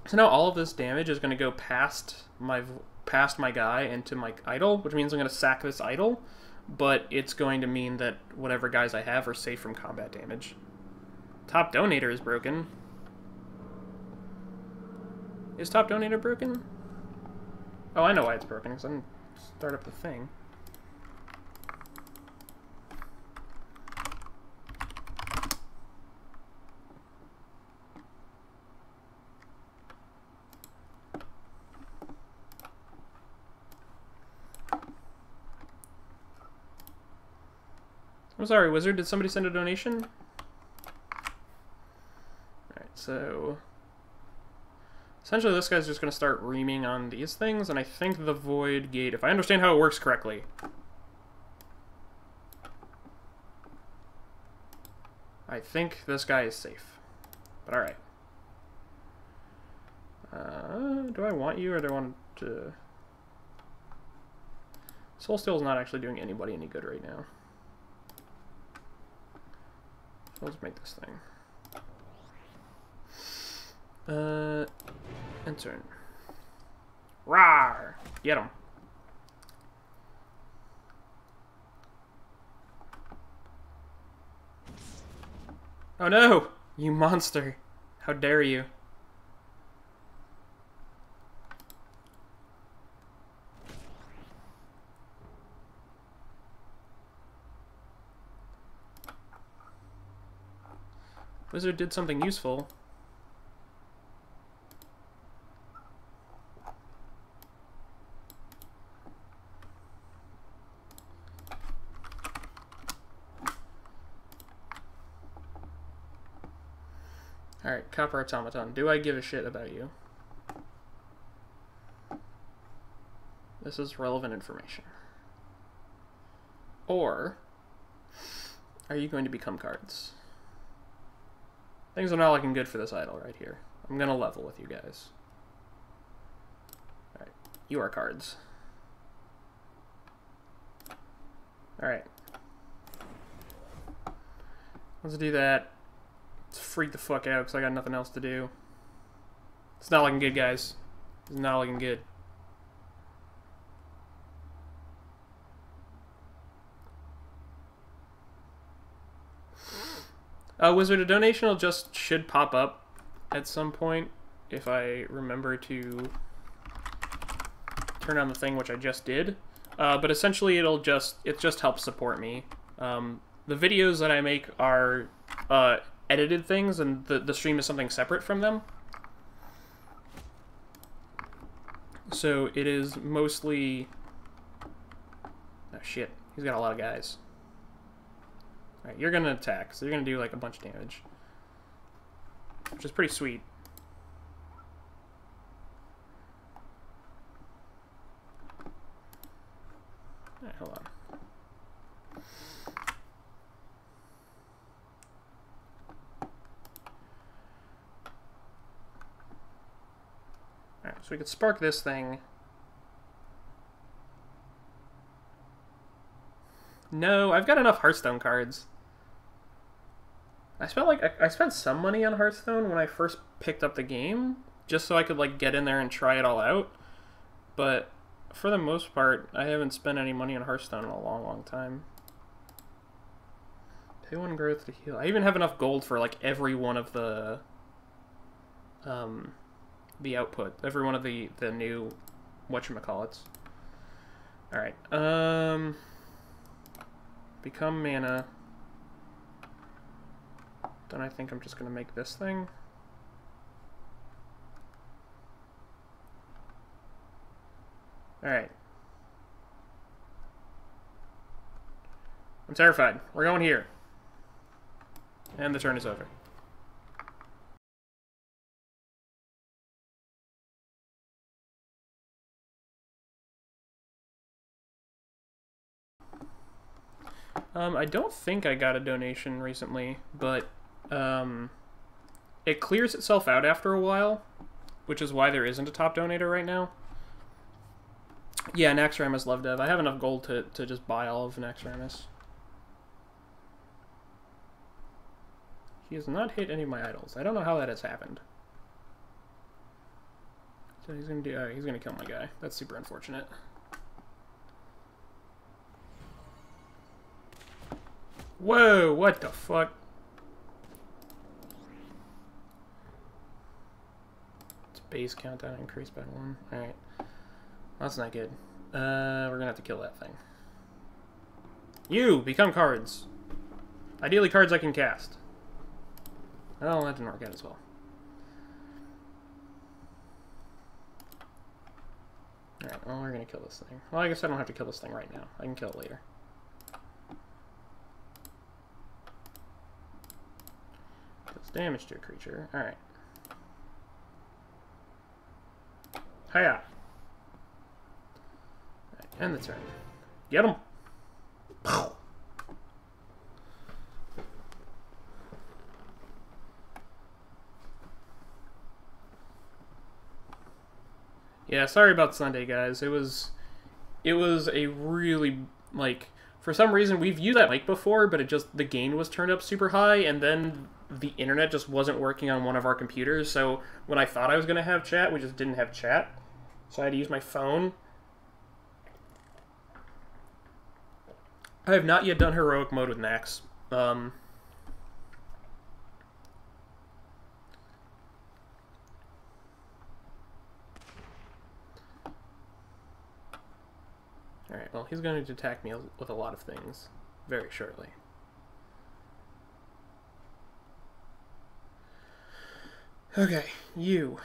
So now all of this damage is going to go past my guy into my idol, which means I'm going to sack this idol, but it's going to mean that whatever guys I have are safe from combat damage. Top Donator is broken. Is Top Donator broken? Oh, I know why it's broken, because I didn't start up the thing. I'm sorry, Wizard, did somebody send a donation? Alright, so essentially this guy's just going to start reaming on these things, and I think the Void Gate, if I understand how it works correctly, I think this guy is safe. But alright. Do I want you or do I want to... Soul Steal is not actually doing anybody any good right now. So let's make this thing. Intern. Rawr! Get him. Oh no! You monster! How dare you? Wizard did something useful. Alright, Copper Automaton. Do I give a shit about you? This is relevant information. Or, are you going to become cards? Things are not looking good for this idol right here. I'm gonna level with you guys. Alright, you are cards. Alright. Let's do that. Let's freak the fuck out because I got nothing else to do. It's not looking good, guys. It's not looking good. Wizard, a donation should pop up at some point if I remember to turn on the thing, which I just did. But essentially, it just helps support me. The videos that I make are edited things, and the stream is something separate from them. So it is mostly... Oh shit, he's got a lot of guys. Alright, you're gonna attack, so you're gonna do like a bunch of damage. Which is pretty sweet. Alright, hold on. Alright, so we could spark this thing. No, I've got enough Hearthstone cards. I spent some money on Hearthstone when I first picked up the game, just so I could like get in there and try it all out. But for the most part, I haven't spent any money on Hearthstone in a long, long time. Pay 1 growth to heal. I even have enough gold for like every one of the output, every one of the new whatchamacallits. All right. Become mana. Then I think I'm just going to make this thing. Alright. I'm terrified. We're going here. And the turn is over. I don't think I got a donation recently, but it clears itself out after a while, which is why there isn't a top donator right now. Yeah, Naxxramas Love Dev. I have enough gold to just buy all of Naxxramas. He has not hit any of my idols. I don't know how that has happened. So he's gonna do. He's gonna kill my guy. That's super unfortunate. Whoa! What the fuck? It's base countdown increased by 1. All right, that's not good. We're gonna have to kill that thing. You become cards. Ideally, cards I can cast. Oh, that didn't work out as well. Alright, well, we're gonna kill this thing. Well, I guess I don't have to kill this thing right now. I can kill it later. Does damage to a creature. Alright. Hiya! Alright, end the turn. Get him! Yeah, sorry about Sunday, guys. It was a really, like, for some reason we've used that mic before, but the gain was turned up super high, and then the internet just wasn't working on one of our computers. So when I thought I was gonna have chat, we just didn't have chat. So I had to use my phone. I have not yet done heroic mode with Nax. Alright, well, he's going to attack me with a lot of things very shortly. Okay, you.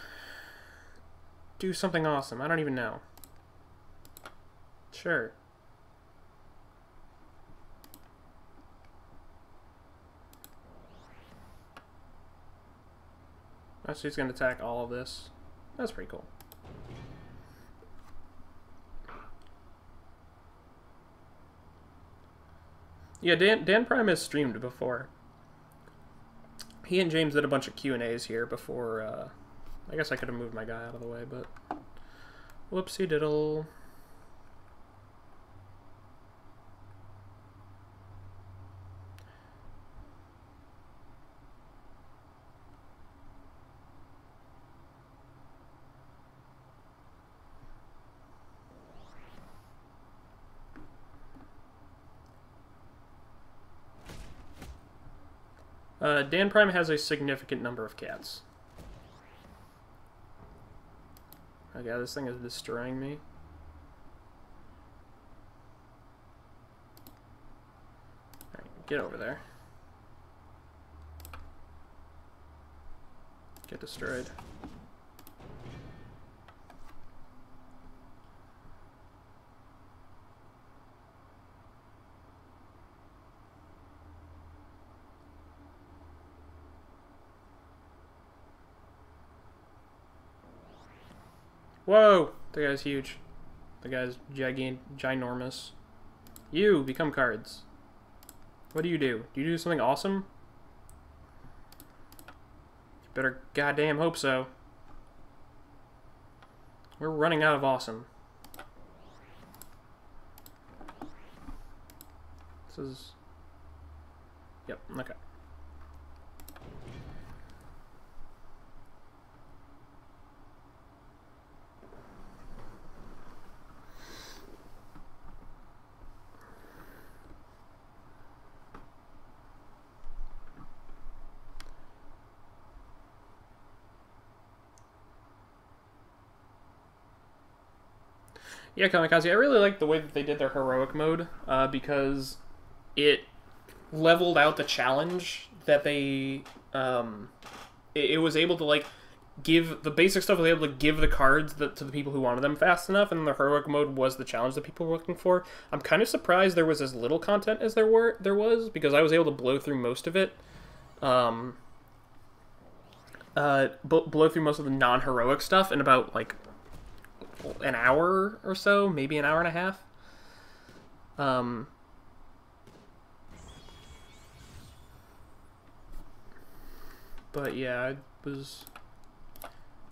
Do something awesome. I don't even know. Sure. Oh, so he's going to attack all of this. That's pretty cool. Yeah, Dan Prime has streamed before. He and James did a bunch of Q&As here before, I guess I could have moved my guy out of the way, but... Whoopsie diddle. Dan Prime has a significant number of cats. Okay, this thing is destroying me. Alright, get over there. Get destroyed. Whoa! The guy's huge. The guy's ginormous. You become cards. What do? Do you do something awesome? You better goddamn hope so. We're running out of awesome. This is... Yep, okay. Yeah, Kamikaze, I really like the way that they did their heroic mode, because it leveled out the challenge that they... it was able to, like, give... The basic stuff was able to give the cards to the people who wanted them fast enough, and the heroic mode was the challenge that people were looking for. I'm kind of surprised there was as little content as there was, because I was able to blow through most of it. Blow through most of the non-heroic stuff in about, like... an hour or so, maybe an hour and a half. But yeah,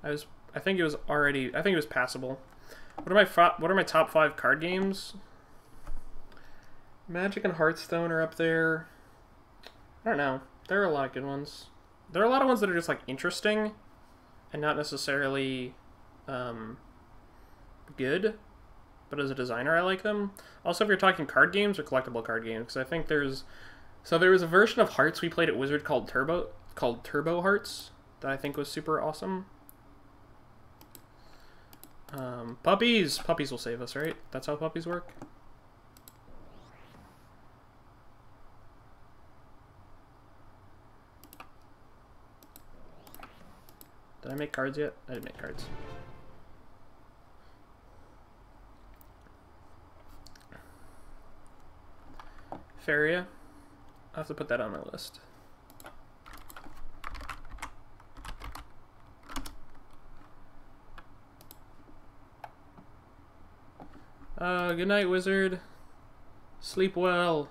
I think it was passable. What are my top 5 card games? Magic and Hearthstone are up there. I don't know. There are a lot of good ones. There are a lot of ones that are just like interesting and not necessarily good, but as a designer I like them. Also, if you're talking card games or collectible card games, because I think there was a version of Hearts we played at Wizard called Turbo Hearts that I think was super awesome. Puppies will save us, right? That's how puppies work. Did I make cards yet? I didn't make cards. Faria. I'll have to put that on my list. Good night, wizard. Sleep well.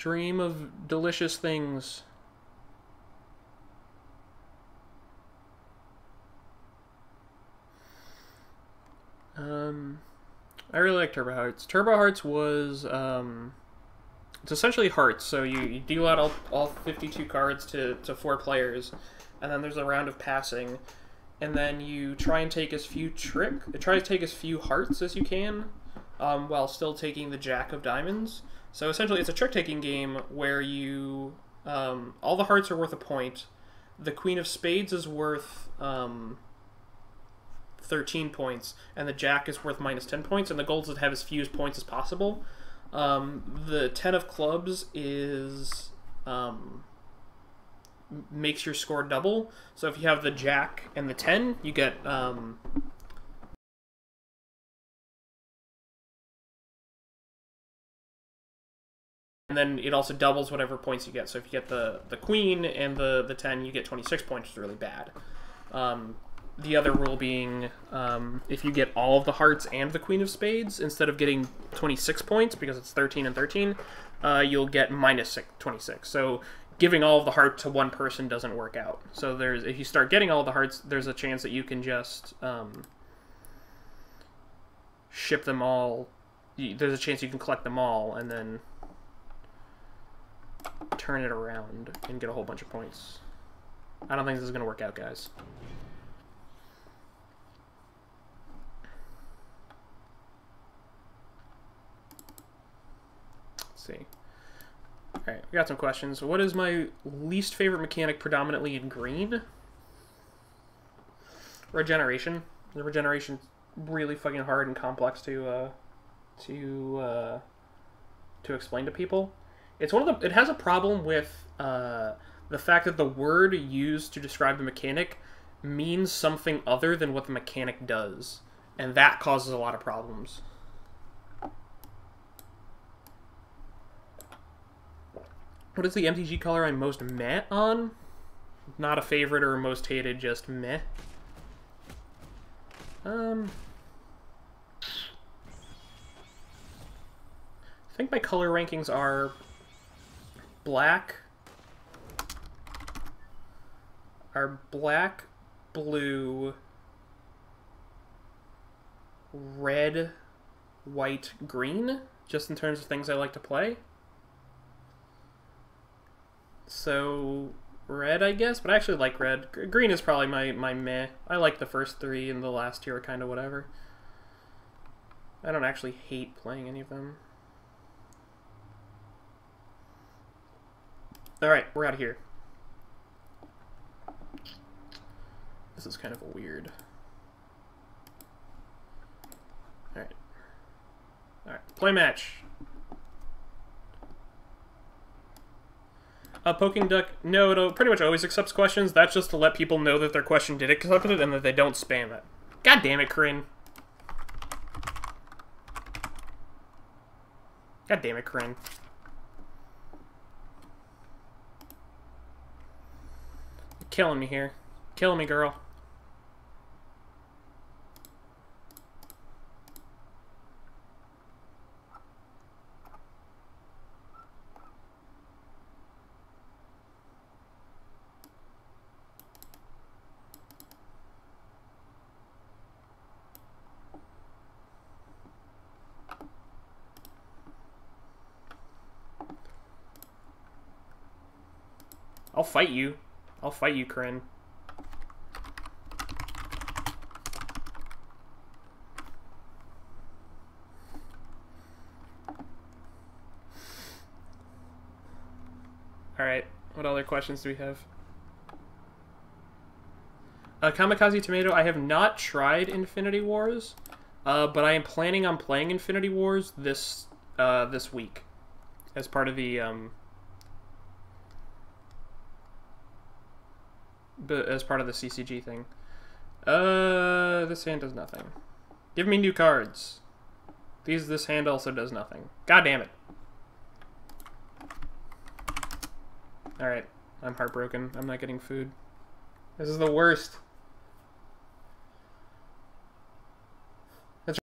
Dream of delicious things. I really like Turbo Hearts. Turbo Hearts was, it's essentially hearts, so you deal out all 52 cards to 4 players, and then there's a round of passing, and then you try and take as few hearts as you can, while still taking the Jack of Diamonds. So essentially it's a trick-taking game where you, all the hearts are worth a point, the Queen of Spades is worth, 13 points, and the Jack is worth minus 10 points, and the goal is to have as few points as possible. The 10 of Clubs is makes your score double. So if you have the Jack and the 10, you get and then it also doubles whatever points you get. So if you get the Queen and the 10, you get 26 points, which is really bad. The other rule being, if you get all of the hearts and the Queen of Spades, instead of getting 26 points, because it's 13 and 13, you'll get minus 26. So giving all of the hearts to one person doesn't work out. So if you start getting all of the hearts, there's a chance that you can just ship them all. There's a chance you can collect them all and then turn it around and get a whole bunch of points. I don't think this is going to work out, guys. See. Alright, we got some questions. What is my least favorite mechanic predominantly in green? Regeneration. The regeneration's really fucking hard and complex to explain to people. It's one of the. It has a problem with the fact that the word used to describe the mechanic means something other than what the mechanic does, and that causes a lot of problems. What is the MTG color I'm most meh on? Not a favorite or most hated, just meh. I think my color rankings are black, blue, red, white, green, just in terms of things I like to play. So, red, I guess, but I actually like red. Green is probably my meh. I like the first 3, and the last 2 are kind of whatever. I don't actually hate playing any of them. Alright, we're out of here. This is kind of weird. Alright. Alright, play match. Poking Duck, no, it'll pretty much always accepts questions. That's just to let people know that their question did accept it and that they don't spam it. God damn it, Corinne. God damn it, Corinne. You're killing me here. Killing me, girl. I'll fight you. I'll fight you, Corinne. Alright, what other questions do we have? Kamikaze Tomato, I have not tried Infinity Wars, but I am planning on playing Infinity Wars this week as part of the CCG thing. This hand does nothing. Give me new cards. This hand also does nothing. God damn it. Alright, I'm heartbroken. I'm not getting food. This is the worst.